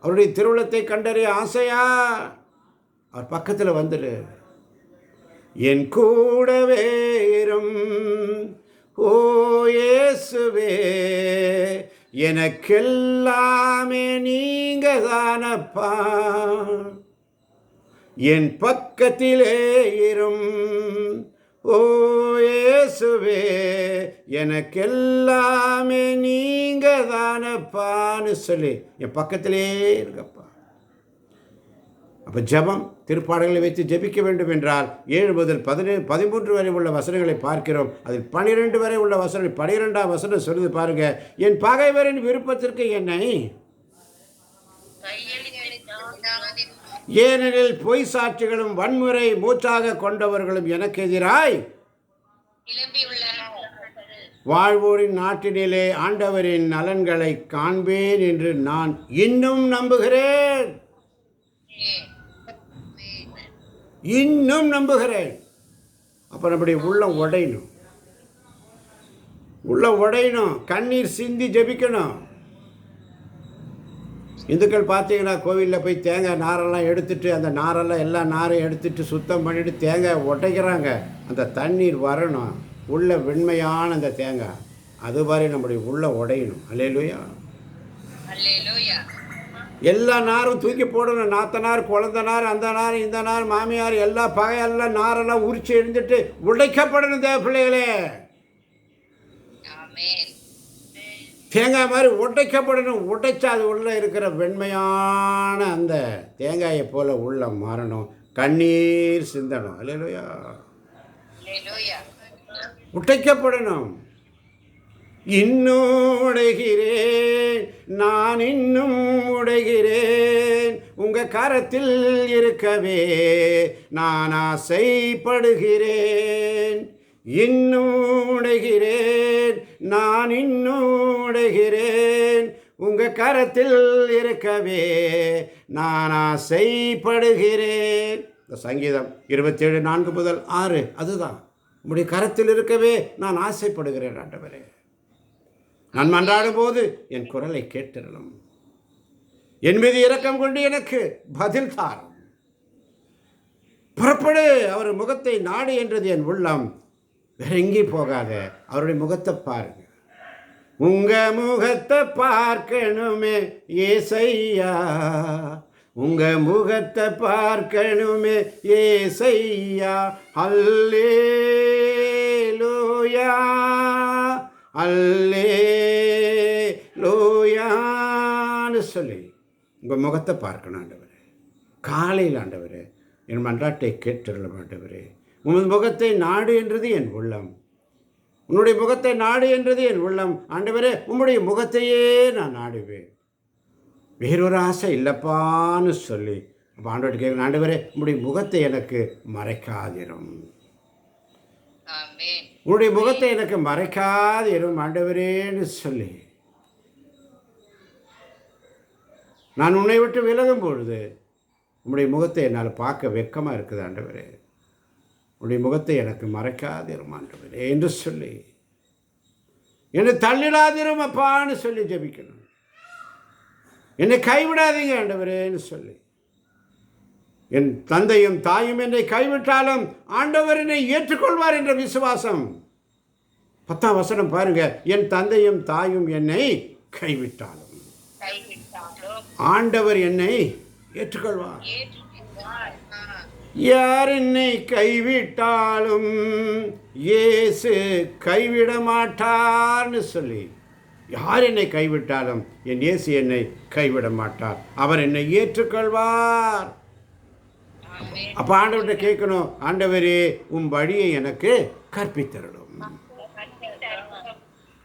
அவருடைய திருவுளத்தை கண்டறிய ஆசையா? அவர் பக்கத்தில் வந்துடு. என் கூடவே இரும் ஓ இயேசுவே, எனக்கெல்லாமே நீங்க தானப்பா. என் பக்கத்திலே இரும் ஓ இயேசுவே, எனக்கெல்லாமே நீங்க தானப்பான்னு சொல்லி என் பக்கத்திலே இருக்கப்பா. அப்போ ஜெபம் திருப்பாடல்களை வைத்து ஜெபிக்க வேண்டும் என்றால் 7 முதல் 13 வரை உள்ள வசனங்களை பார்க்கிறோம். அதில் 12 வரை உள்ள வசனம், 12ஆம் வசனம் சொல்லுது பாருங்க. என் பகைவரின் விருப்பத்திற்கு என்னை, ஏனெனில் பொய் சாட்சிகளும் வன்முறை மூச்சாக கொண்டவர்களும் எனக்கு எதிராய் வாழ்வோரின் நாட்டினிலே ஆண்டவரின் நலன்களை காண்பேன் என்று நான் இன்னும் நம்புகிறேன். அப்போ நம்முடைய உள்ளம் உடையணும், கண்ணீர் சிந்தி ஜெபிக்கணும். இந்துக்கள் பார்த்தீங்கன்னா கோவிலில் போய் தேங்காய் நாரெல்லாம் எடுத்துட்டு, அந்த நாரெல்லாம் எல்லா நாரையும் எடுத்துட்டு சுத்தம் பண்ணிவிட்டு தேங்காய் உடைக்கிறாங்க. அந்த தண்ணீர் வரணும், உள்ள வெண்மையான அந்த தேங்காய், அது மாதிரி நம்முடைய உள்ள உடையணும். அல்லேலூயா. எல்லா நாரும் தூக்கி போடணும். நாத்தனார், குழந்தனார், அந்த நார், இந்த நார், மாமியார், எல்லா பகையெல்லாம் நாரெல்லாம் உரிச்சு எழுந்துட்டு உடைக்கப்படணும் தேவ பிள்ளைகளே. தேங்காய் மாதிரி உடைக்கப்படணும். உடைச்சா அது உள்ள இருக்கிற வெண்மையான அந்த தேங்காயை போல உள்ள மாறணும். கண்ணீர் சிந்தணும். அல்லேலூயா. உடைக்கப்படணும். இன்னும் உடைகிறேன், நான் இன்னும் உடைகிறேன், உங்கள் கரத்தில் இருக்கவே நான் ஆசைப்படுகிறேன். இன்னும் உடைகிறேன், நான் இன்னும் உடைகிறேன், உங்க கரத்தில் இருக்கவே நான் ஆசைப்படுகிறேன். இந்த சங்கீதம் 27:4-6 அதுதான். உம்முடைய கரத்தில் இருக்கவே நான் ஆசைப்படுகிறேன் ஆண்டவரே. நான் மன்றாடும் போது என் குரலை கேட்டிரலும், என் மீது இரக்கம் கொண்டு எனக்கு பதில் தாரும். புறப்படு, அவர் முகத்தை நாடு என்றது என் உள்ளம். வேற எங்கேயும் போகாத, அவருடைய முகத்தை பாருங்க. உங்க முகத்தை பார்க்கணுமே ஏசையா, உங்க முகத்தை பார்க்கணுமே ஏசையா. அல்லேலூயா அல்லேலூயான்னு சொல்லி உங்க முகத்தை பார்க்கணும் ஆண்டவரே. காலையில் ஆண்டவரே என் மன்றாட்டை கேட்டருளும் ஆண்டவரே. உமது முகத்தை நாடு என்றது என் உள்ளம், உன்னுடைய முகத்தை நாடு என்றது என் உள்ளம். ஆண்டவரே உம்முடைய முகத்தையே நான் நாடுவேன், வேறொரு ஆசை இல்லப்பான்னு சொல்லி அப்போ ஆண்டவர்கிட்ட கேட்கணும், ஆண்டவரே உம்முடைய முகத்தை எனக்கு மறைக்காதிரும், உன்னுடைய முகத்தை எனக்கு மறைக்காதிரும் ஆண்டவரேன்னு சொல்லி. நான் உன்னை விட்டு விலகும் பொழுது உம்முடைய முகத்தை என்னால் பார்க்க வெட்கமாக இருக்குது ஆண்டவரே, உன்னுடைய முகத்தை எனக்கு மறைக்காதிரும் ஆண்டவரே என்று சொல்லி, என்னை தள்ளிடாதிரும் அப்பான்னு சொல்லி ஜெபிக்கணும். என்னை கைவிடாதீங்க ஆண்டவரேன்னு சொல்லி. என் தந்தையும் தாயும் என்னை கைவிட்டாலும் ஆண்டவர் என்னை ஏற்றுக்கொள்வார் என்ற விசுவாசம். 10ஆம் வசனம் பாருங்க, என் தந்தையும் தாயும் என்னை கைவிட்டாலும் ஆண்டவர் என்னை ஏற்றுக்கொள்வார். யார் என்னை கைவிட்டாலும் இயேசு கைவிட மாட்டார்னு சொல்லி, யார் என்னை கைவிட்டாலும் என் இயேசு என்னை கைவிட மாட்டார், அவர் என்னை ஏற்றுக்கொள்வார். அப்போ ஆண்டவர்கிட்ட கேட்கணும், ஆண்டவரே உம் வழியை எனக்கு கற்பித்தரணும்.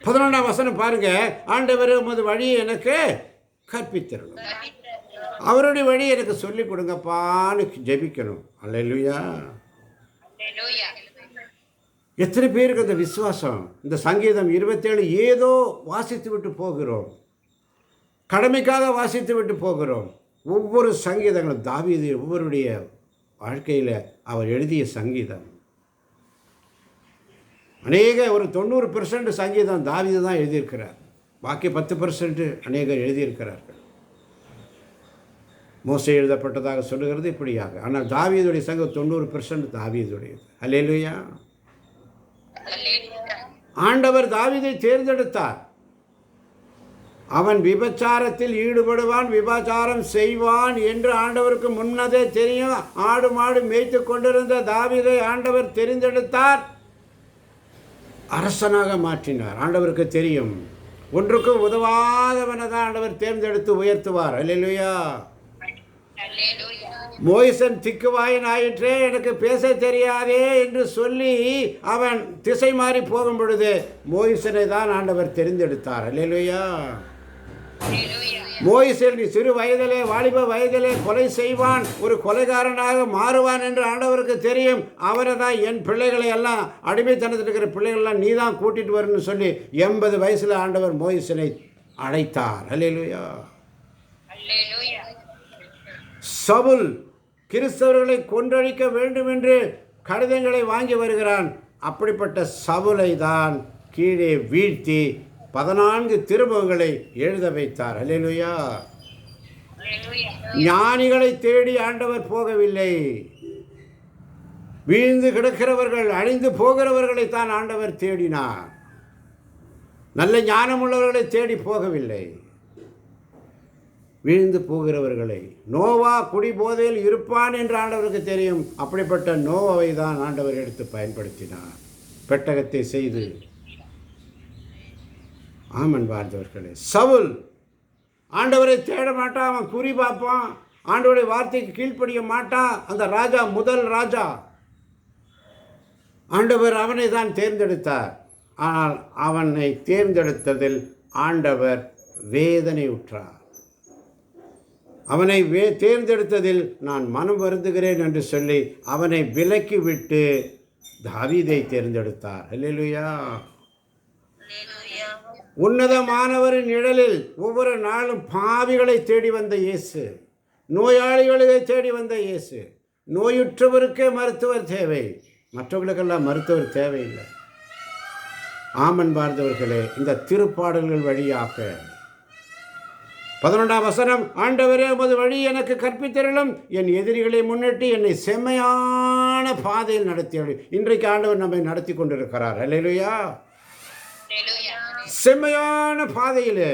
11ஆம் வசனம் பாருங்க, ஆண்டவரே உமது வழியை எனக்கு கற்பித்தரணும், அவருடைய வழி எனக்கு சொல்லிக் கொடுங்கப்பான்னு ஜெபிக்கணும். அல்லேலூயா. எத்தனை பேருக்கு அந்த விசுவாசம்? இந்த சங்கீதம் 27 ஏதோ வாசித்து விட்டு போகிறோம், கடமைக்காக வாசித்து விட்டு போகிறோம். ஒவ்வொரு சங்கீதங்களும் தாவீது ஒவ்வொருடைய வாழ்க்கையில் அவர் எழுதிய சங்கீதம். ஒரு 90% சங்கீதம் தாவீது தான் எழுதியிருக்கிறார், பாக்கி 10% அநேகர் எழுதியிருக்கிறார்கள். மோசே எழுதப்பட்டதாக சொல்லுகிறது இப்படியாக. ஆனால் தாவீதுடைய சங்கம் 90% தாவீதுடையது. அல்லேலூயா. ஆண்டவர் தாவீதை தேர்ந்தெடுத்தார். அவன் விபச்சாரத்தில் ஈடுபடுவான், விபச்சாரம் செய்வான் என்று ஆண்டவருக்கு முன்னதே தெரியும். ஆடு மாடு மேய்த்து கொண்டிருந்த தாவீதை ஆண்டவர் தெரிந்தெடுத்தார், அரசனாக மாற்றினார். ஆண்டவருக்கு தெரியும், ஒன்றுக்கும் உதவாதவனை தான் ஆண்டவர் தேர்ந்தெடுத்து உயர்த்துவார். அல்லேலூயா. மோய்சன் திக்குவாயின் ஆயிற்றே, எனக்கு பேச தெரியாதே என்று சொல்லி அவன் திசை மாறி போகும் பொழுது மோய்சனை தான் ஆண்டவர் தெரிந்தெடுத்தார். அல்லேலூயா. மோய்சன் சிறு வயதிலே வாலிப வயதிலே கொலை செய்வான், ஒரு கொலைகாரனாக மாறுவான் என்று ஆண்டவருக்கு தெரியும். அவரை தான் என் பிள்ளைகளை எல்லாம் அடிமைத்தனத்தில் இருக்கிற பிள்ளைகள்லாம் நீ தான் கூட்டிட்டு வரணும்னு சொல்லி 80 வயசில் ஆண்டவர் மோய்சனை அழைத்தார். அல்லேலூயா. சவுல் கிறிஸ்தவர்களை கொன்றழிக்க வேண்டும் என்று கடிதங்களை வாங்கி வருகிறான். அப்படிப்பட்ட சவுலை தான் கீழே வீழ்த்தி 14 திருமுகங்களை எழுத வைத்தார். அல்லேலூயா. ஞானிகளை தேடி ஆண்டவர் போகவில்லை, வீழ்ந்து கிடக்கிறவர்கள் அழிந்து போகிறவர்களை தான் ஆண்டவர் தேடினார். நல்ல ஞானமுள்ளவர்களை தேடி போகவில்லை, வீழ்ந்து போகிறவர்களை. நோவா குடி போதையில் இருப்பான் என்று ஆண்டவருக்கு தெரியும். அப்படிப்பட்ட நோவாவை தான் ஆண்டவர் எடுத்து பயன்படுத்தினார், பெட்டகத்தை செய்து. ஆமன் பார்த்தவர்களே, சவுல் ஆண்டவரை தேட மாட்டான், அவன் குறி பார்ப்பான், ஆண்டவருடைய வார்த்தைக்கு கீழ்ப்படிய மாட்டான். அந்த ராஜா முதல் ராஜா, ஆண்டவர் அவனை தான் தேர்ந்தெடுத்தார். ஆனால் அவனை தேர்ந்தெடுத்ததில் ஆண்டவர் வேதனை உற்றார். அவனை தேர்ந்தெடுத்ததில் நான் மனம் வருந்துகிறேன் என்று சொல்லி அவனை விலக்கி விட்டு தாவீதை தேர்ந்தெடுத்தார். அல்லேலூயா. அல்லேலூயா. உன்னதமானவரின் நிழலில் ஒவ்வொரு நாளும் பாவிகளை தேடி வந்த இயேசு, நோயாளிகளை தேடி வந்த இயேசு. நோயுற்றவருக்கே மருத்துவர் தேவை, மற்றவர்களுக்கெல்லாம் மருத்துவர் தேவையில்லை. ஆமன் பார்த்தவர்களே, இந்த திருப்பாடல்கள் வழியாக 11ஆம் வசனம், ஆண்டவரே உமது வழி எனக்கு கற்பித்தருளும், என் எதிரிகளை முன்னிட்டு என்னை செம்மையான பாதையில் நடத்தி. இன்றைக்கு ஆண்டவர் நம்மை நடத்தி கொண்டிருக்கிறார். அல்லேலூயா. செம்மையான பாதையில்.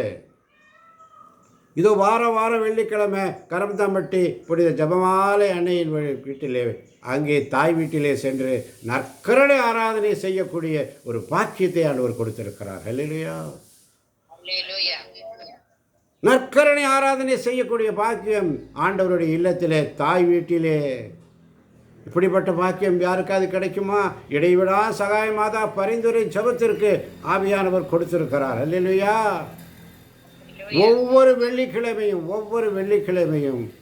இதோ வாரம் வெள்ளிக்கிழமை கரம்தாம்பட்டி புனித ஜபமாலை அன்னையின் வீட்டிலே, அங்கே தாய் வீட்டிலே சென்று நற்கருணை ஆராதனை செய்யக்கூடிய ஒரு பாக்கியத்தை ஆண்டவர் கொடுத்திருக்கிறார். அல்லேலூயா. நற்கருணை ஆராதனை செய்யக்கூடிய பாக்கியம் ஆண்டவருடைய இல்லத்திலே, தாய் வீட்டிலே. இப்படிப்பட்ட பாக்கியம் யாருக்காவது கிடைக்குமா? இடைவிடா சகாய மாதா பரிந்துரை ஜபத்திற்கு ஆவியானவர் கொடுத்திருக்கிறார். அல்லேலூயா. ஒவ்வொரு வெள்ளிக்கிழமையும்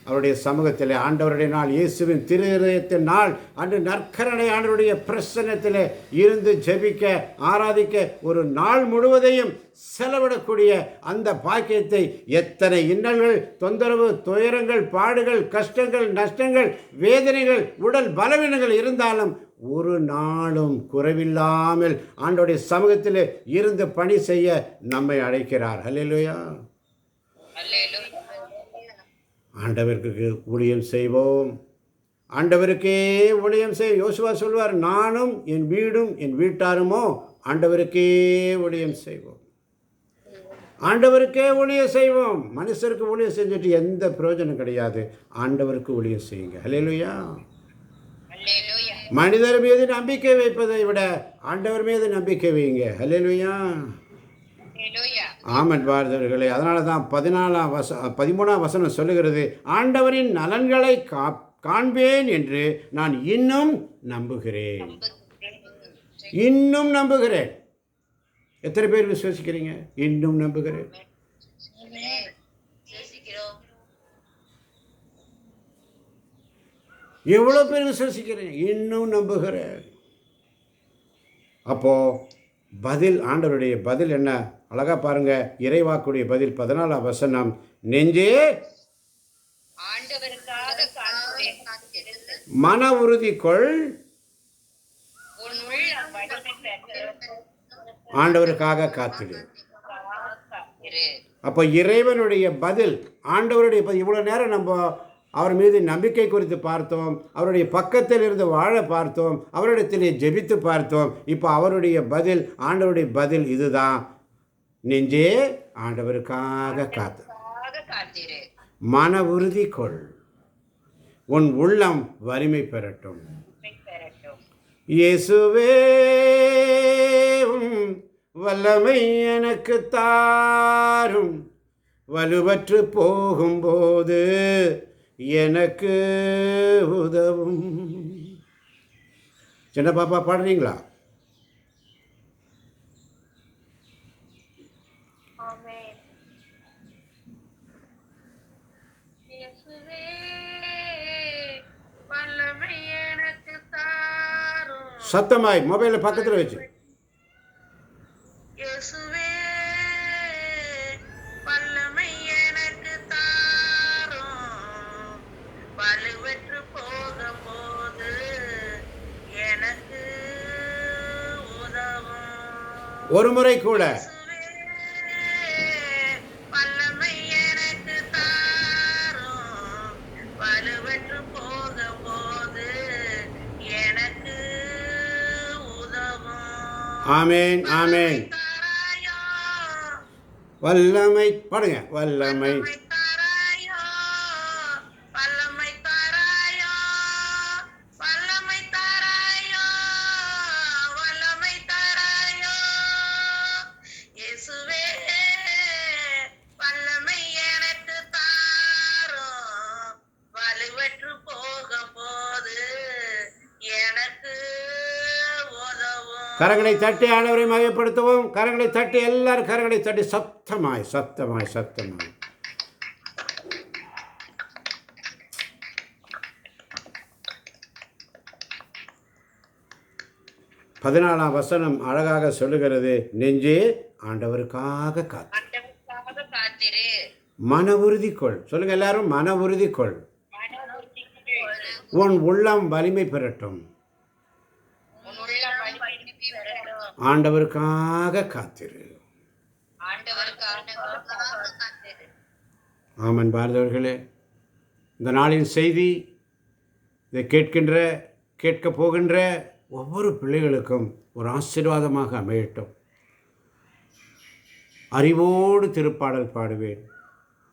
அவருடைய சமூகத்திலே, ஆண்டவருடைய நாள், இயேசுவின் திருஹிருதயத்தின் நாள் அன்று நற்கருணை ஆண்டவருடைய பிரசன்னத்திலே இருந்து ஜெபிக்க, ஆராதிக்க ஒரு நாள் முழுவதையும் செலவிடக்கூடிய அந்த பாக்கியத்தை, எத்தனை இன்னல்கள், தொந்தரவு, துயரங்கள், பாடுகள், கஷ்டங்கள், நஷ்டங்கள், வேதனைகள், உடல் பலவீனங்கள் இருந்தாலும் ஒரு நாளும் குறைவில்லாமல் ஆண்டவருடைய சமூகத்திலே இருந்து பணி செய்ய நம்மை அழைக்கிறார். அல்லேலூயா. ஆண்டவருக்கு ஊழியம் செய்வோம், ஆண்டவருக்கே ஊழியம் செய். யோசுவா சொல்வார், நானும் என் வீடும் என் வீட்டாருமோ ஆண்டவருக்கே ஊழியம் செய்வோம். ஆண்டவருக்கே ஊழியம் செய்வோம். மனுஷருக்கு ஊழியம் செஞ்சுட்டு எந்த பிரயோஜனம் கிடையாது. ஆண்டவருக்கு ஊழியம் செய்யுங்க. அல்லேலூயா. மனிதர் மீது நம்பிக்கை வைப்பதை விட ஆண்டவர் மீது நம்பிக்கை வைங்க. அல்லேலூயா. ஆமன் பார்த்தவர்களே, அதனால தான் 13ஆம் வசனம் சொல்லுகிறது, ஆண்டவரின் நலன்களை காண்பேன் என்று நான் இன்னும் நம்புகிறேன். இன்னும் நம்புகிறேன். எத்தனை பேர் விசுவசிக்கிறீங்க? இன்னும் நம்புகிறேன். எவ்வளோ பேர் விசுவசிக்கிறேன்? இன்னும் நம்புகிறேன். அப்போ பதில், ஆண்டவருடைய பதில் என்ன? அழகா பாருங்க, இறைவாக்குடைய பதில் 14ஆம் வசனம், நெஞ்சே மன உறுதி கொள், ஆண்டவருக்காக காத்திடு. அப்போ இறைவனுடைய பதில், ஆண்டவருடைய பதில். இவ்வளோ நேரம் நம்ம அவர் மீது நம்பிக்கை குறித்து பார்த்தோம், அவருடைய பக்கத்தில் இருந்து வாழ பார்த்தோம், அவரிடத்திலே ஜெபித்து பார்த்தோம். இப்போ அவருடைய பதில், ஆண்டவருடைய பதில் இதுதான், நெஞ்சே ஆண்டவருக்காக காத்திரு, மன உறுதி கொள், உன் உள்ளம் வலிமை பெறட்டும். இயேசுவே வல்லமை எனக்கு தாரும், வலுவற்று போகும்போது எனக்கு உதவும். சின்ன பாப்பா பாடுறீங்களா? சத்தமாய் மொபைல பக்கத்தில் வச்சு, ஒரு முறை கூட ஆமேன் ஆமேன். வல்லமை பாடுங்க, வல்லமை கரங்களை தட்டி ஆண்டவரை மகிமைப்படுத்துவோம். கரங்களை தட்டி, எல்லாரும் கரங்களை தட்டி சத்தமாய் சத்தமாய் சத்தமாய். 14ஆம் வசனம் அழகாக சொல்லுகிறது, நெஞ்சே ஆண்டவருக்காக காத்து. ஆண்டவருக்காக காத்திரு. மன உறுதி கொள். சொல்லுங்க எல்லாரும், மன உறுதி கொள். மன உறுதி கொள். உன் உள்ளம் வலிமை பெறட்டும். உன் உள்ளம் வலிமை பெறட்டும். ஆண்டவருக்காக காத்திரு. ஆண்டவருக்காக காத்திரு. ஆமன் பாரதவர்களே, இந்த நாளின் செய்தி இதை கேட்கப் போகின்ற ஒவ்வொரு பிள்ளைகளுக்கும் ஒரு ஆசீர்வாதமாக அமையட்டும். அறிவோடு திருப்பாடல் பாடுவேன்,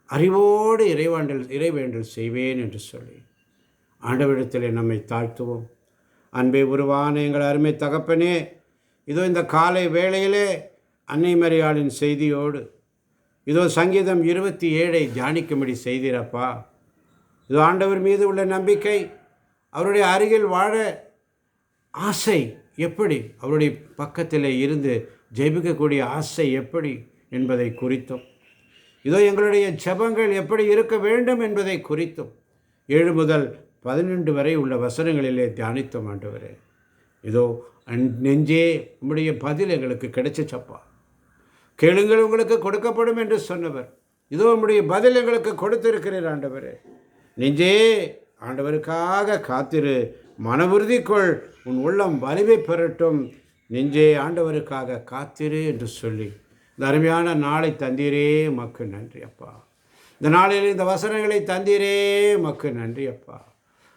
அறிவோடு இறைவேண்டல் செய்வேன் என்று சொல்லி ஆண்டவரிடத்திலே நம்மை தாழ்த்துவோம். அன்பே உருவான எங்கள் அருமை தகப்பனே, இதோ இந்த காலை வேளையிலே அன்னை மரியாளின் செய்தியோடு இதோ சங்கீதம் 27 தியானிக்கும்படி செய்தீரப்பா. இதோ ஆண்டவர் மீது உள்ள நம்பிக்கை, அவருடைய அருகில் வாழ ஆசை எப்படி, அவருடைய பக்கத்தில் இருந்து ஜெபிக்கக்கூடிய ஆசை எப்படி என்பதை குறித்தும், இதோ எங்களுடைய ஜெபங்கள் எப்படி இருக்க வேண்டும் என்பதை குறித்தும் 7 முதல் 12 வரை உள்ள வசனங்களிலே தியானித்தோம். ஆண்டவரே, இதோ நெஞ்சே உம்முடைய பதில் எங்களுக்கு கிடைச்சப்பா. கேளுங்கள் உங்களுக்கு கொடுக்கப்படும் என்று சொன்னவர், இதோ உம்முடைய பதில் எங்களுக்கு கொடுத்திருக்கிறீர். ஆண்டவரே, நெஞ்சே ஆண்டவருக்காக காத்திரு, மன உறுதி கொள், உன் உள்ளம் வலிமை பெறட்டும். நெஞ்சே ஆண்டவருக்காக காத்திரு என்று சொல்லி இந்த அருமையான நாளை தந்தீரே உமக்கு நன்றி அப்பா. இந்த நாளில் இந்த வசனங்களை தந்தீரே உமக்கு நன்றி அப்பா.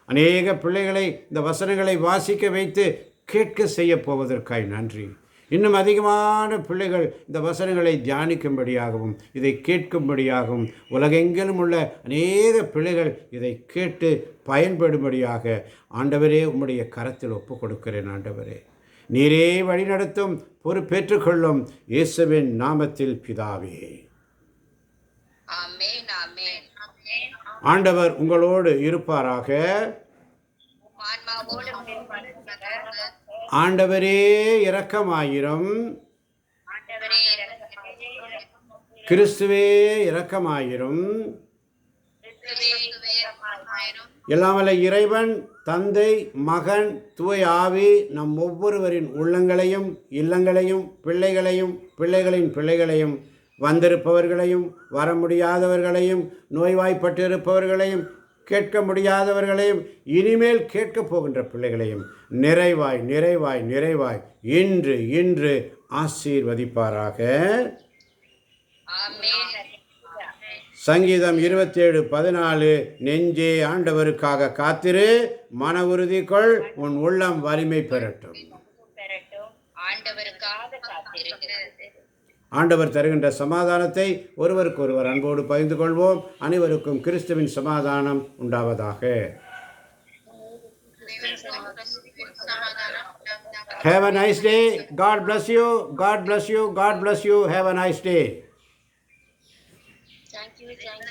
அநேக பிள்ளைகளை இந்த வசனங்களை வாசிக்க வைத்து கேட்க செய்ய போவதற்காய் நன்றி. இன்னும் அதிகமான பிள்ளைகள் இந்த வசனங்களை தியானிக்கும்படியாகவும் இதை கேட்கும்படியாகவும் உலகெங்கிலும் உள்ள அநேக பிள்ளைகள் இதை கேட்டு பயன்படும்படியாக ஆண்டவரே உம்முடைய கரத்தில் ஒப்பு கொடுக்கிறேன். ஆண்டவரே, நீரே வழிநடத்தும் பொறுப்பேற்றுக்கொள்ளும் இயேசுவின் நாமத்தில் பிதாவே, ஆமென். ஆமென். ஆண்டவர் உங்களோடு இருப்பாராக. ஆன்மாவோடு ஆண்டவரே இரக்கமாயிரம். ஆண்டவரே இரக்கமாயிரும். கிறிஸ்துவே இரக்கமாயிரும். கிறிஸ்துவே இரக்கமாயிரும். எல்லாம் வல்ல இறைவன் தந்தை, மகன், தூய ஆவி நம் ஒவ்வொருவரின் உள்ளங்களையும் இல்லங்களையும் பிள்ளைகளையும் பிள்ளைகளின் பிள்ளைகளையும் வந்திருப்பவர்களையும் வர முடியாதவர்களையும் நோய்வாய்ப்பட்டு இருப்பவர்களையும் கேட்க முடியாதவர்களையும் இனிமேல் கேட்கப் போகின்ற பிள்ளைகளையும் நிறைவாய் நிறைவாய் நிறைவாய் இன்று இன்று ஆசீர்வதிப்பாராக. ஆமென். சங்கீதம் 27:14 நெஞ்சே ஆண்டவருக்காக காத்திரு, மன உறுதி கொள், உன் உள்ளம் வலிமை பெறட்டும். ஆண்டவருக்காக காத்திருக்கிறது. ஆண்டவர் தருகின்ற சமாதானத்தை ஒருவருக்கொருவர் அன்போடு பகிர்ந்து கொள்வோம். அனைவருக்கும் கிறிஸ்துவின் சமாதானம் உண்டாவதாக. Have a nice day. God bless you. God bless you. God bless you. Have a nice day. Thank you.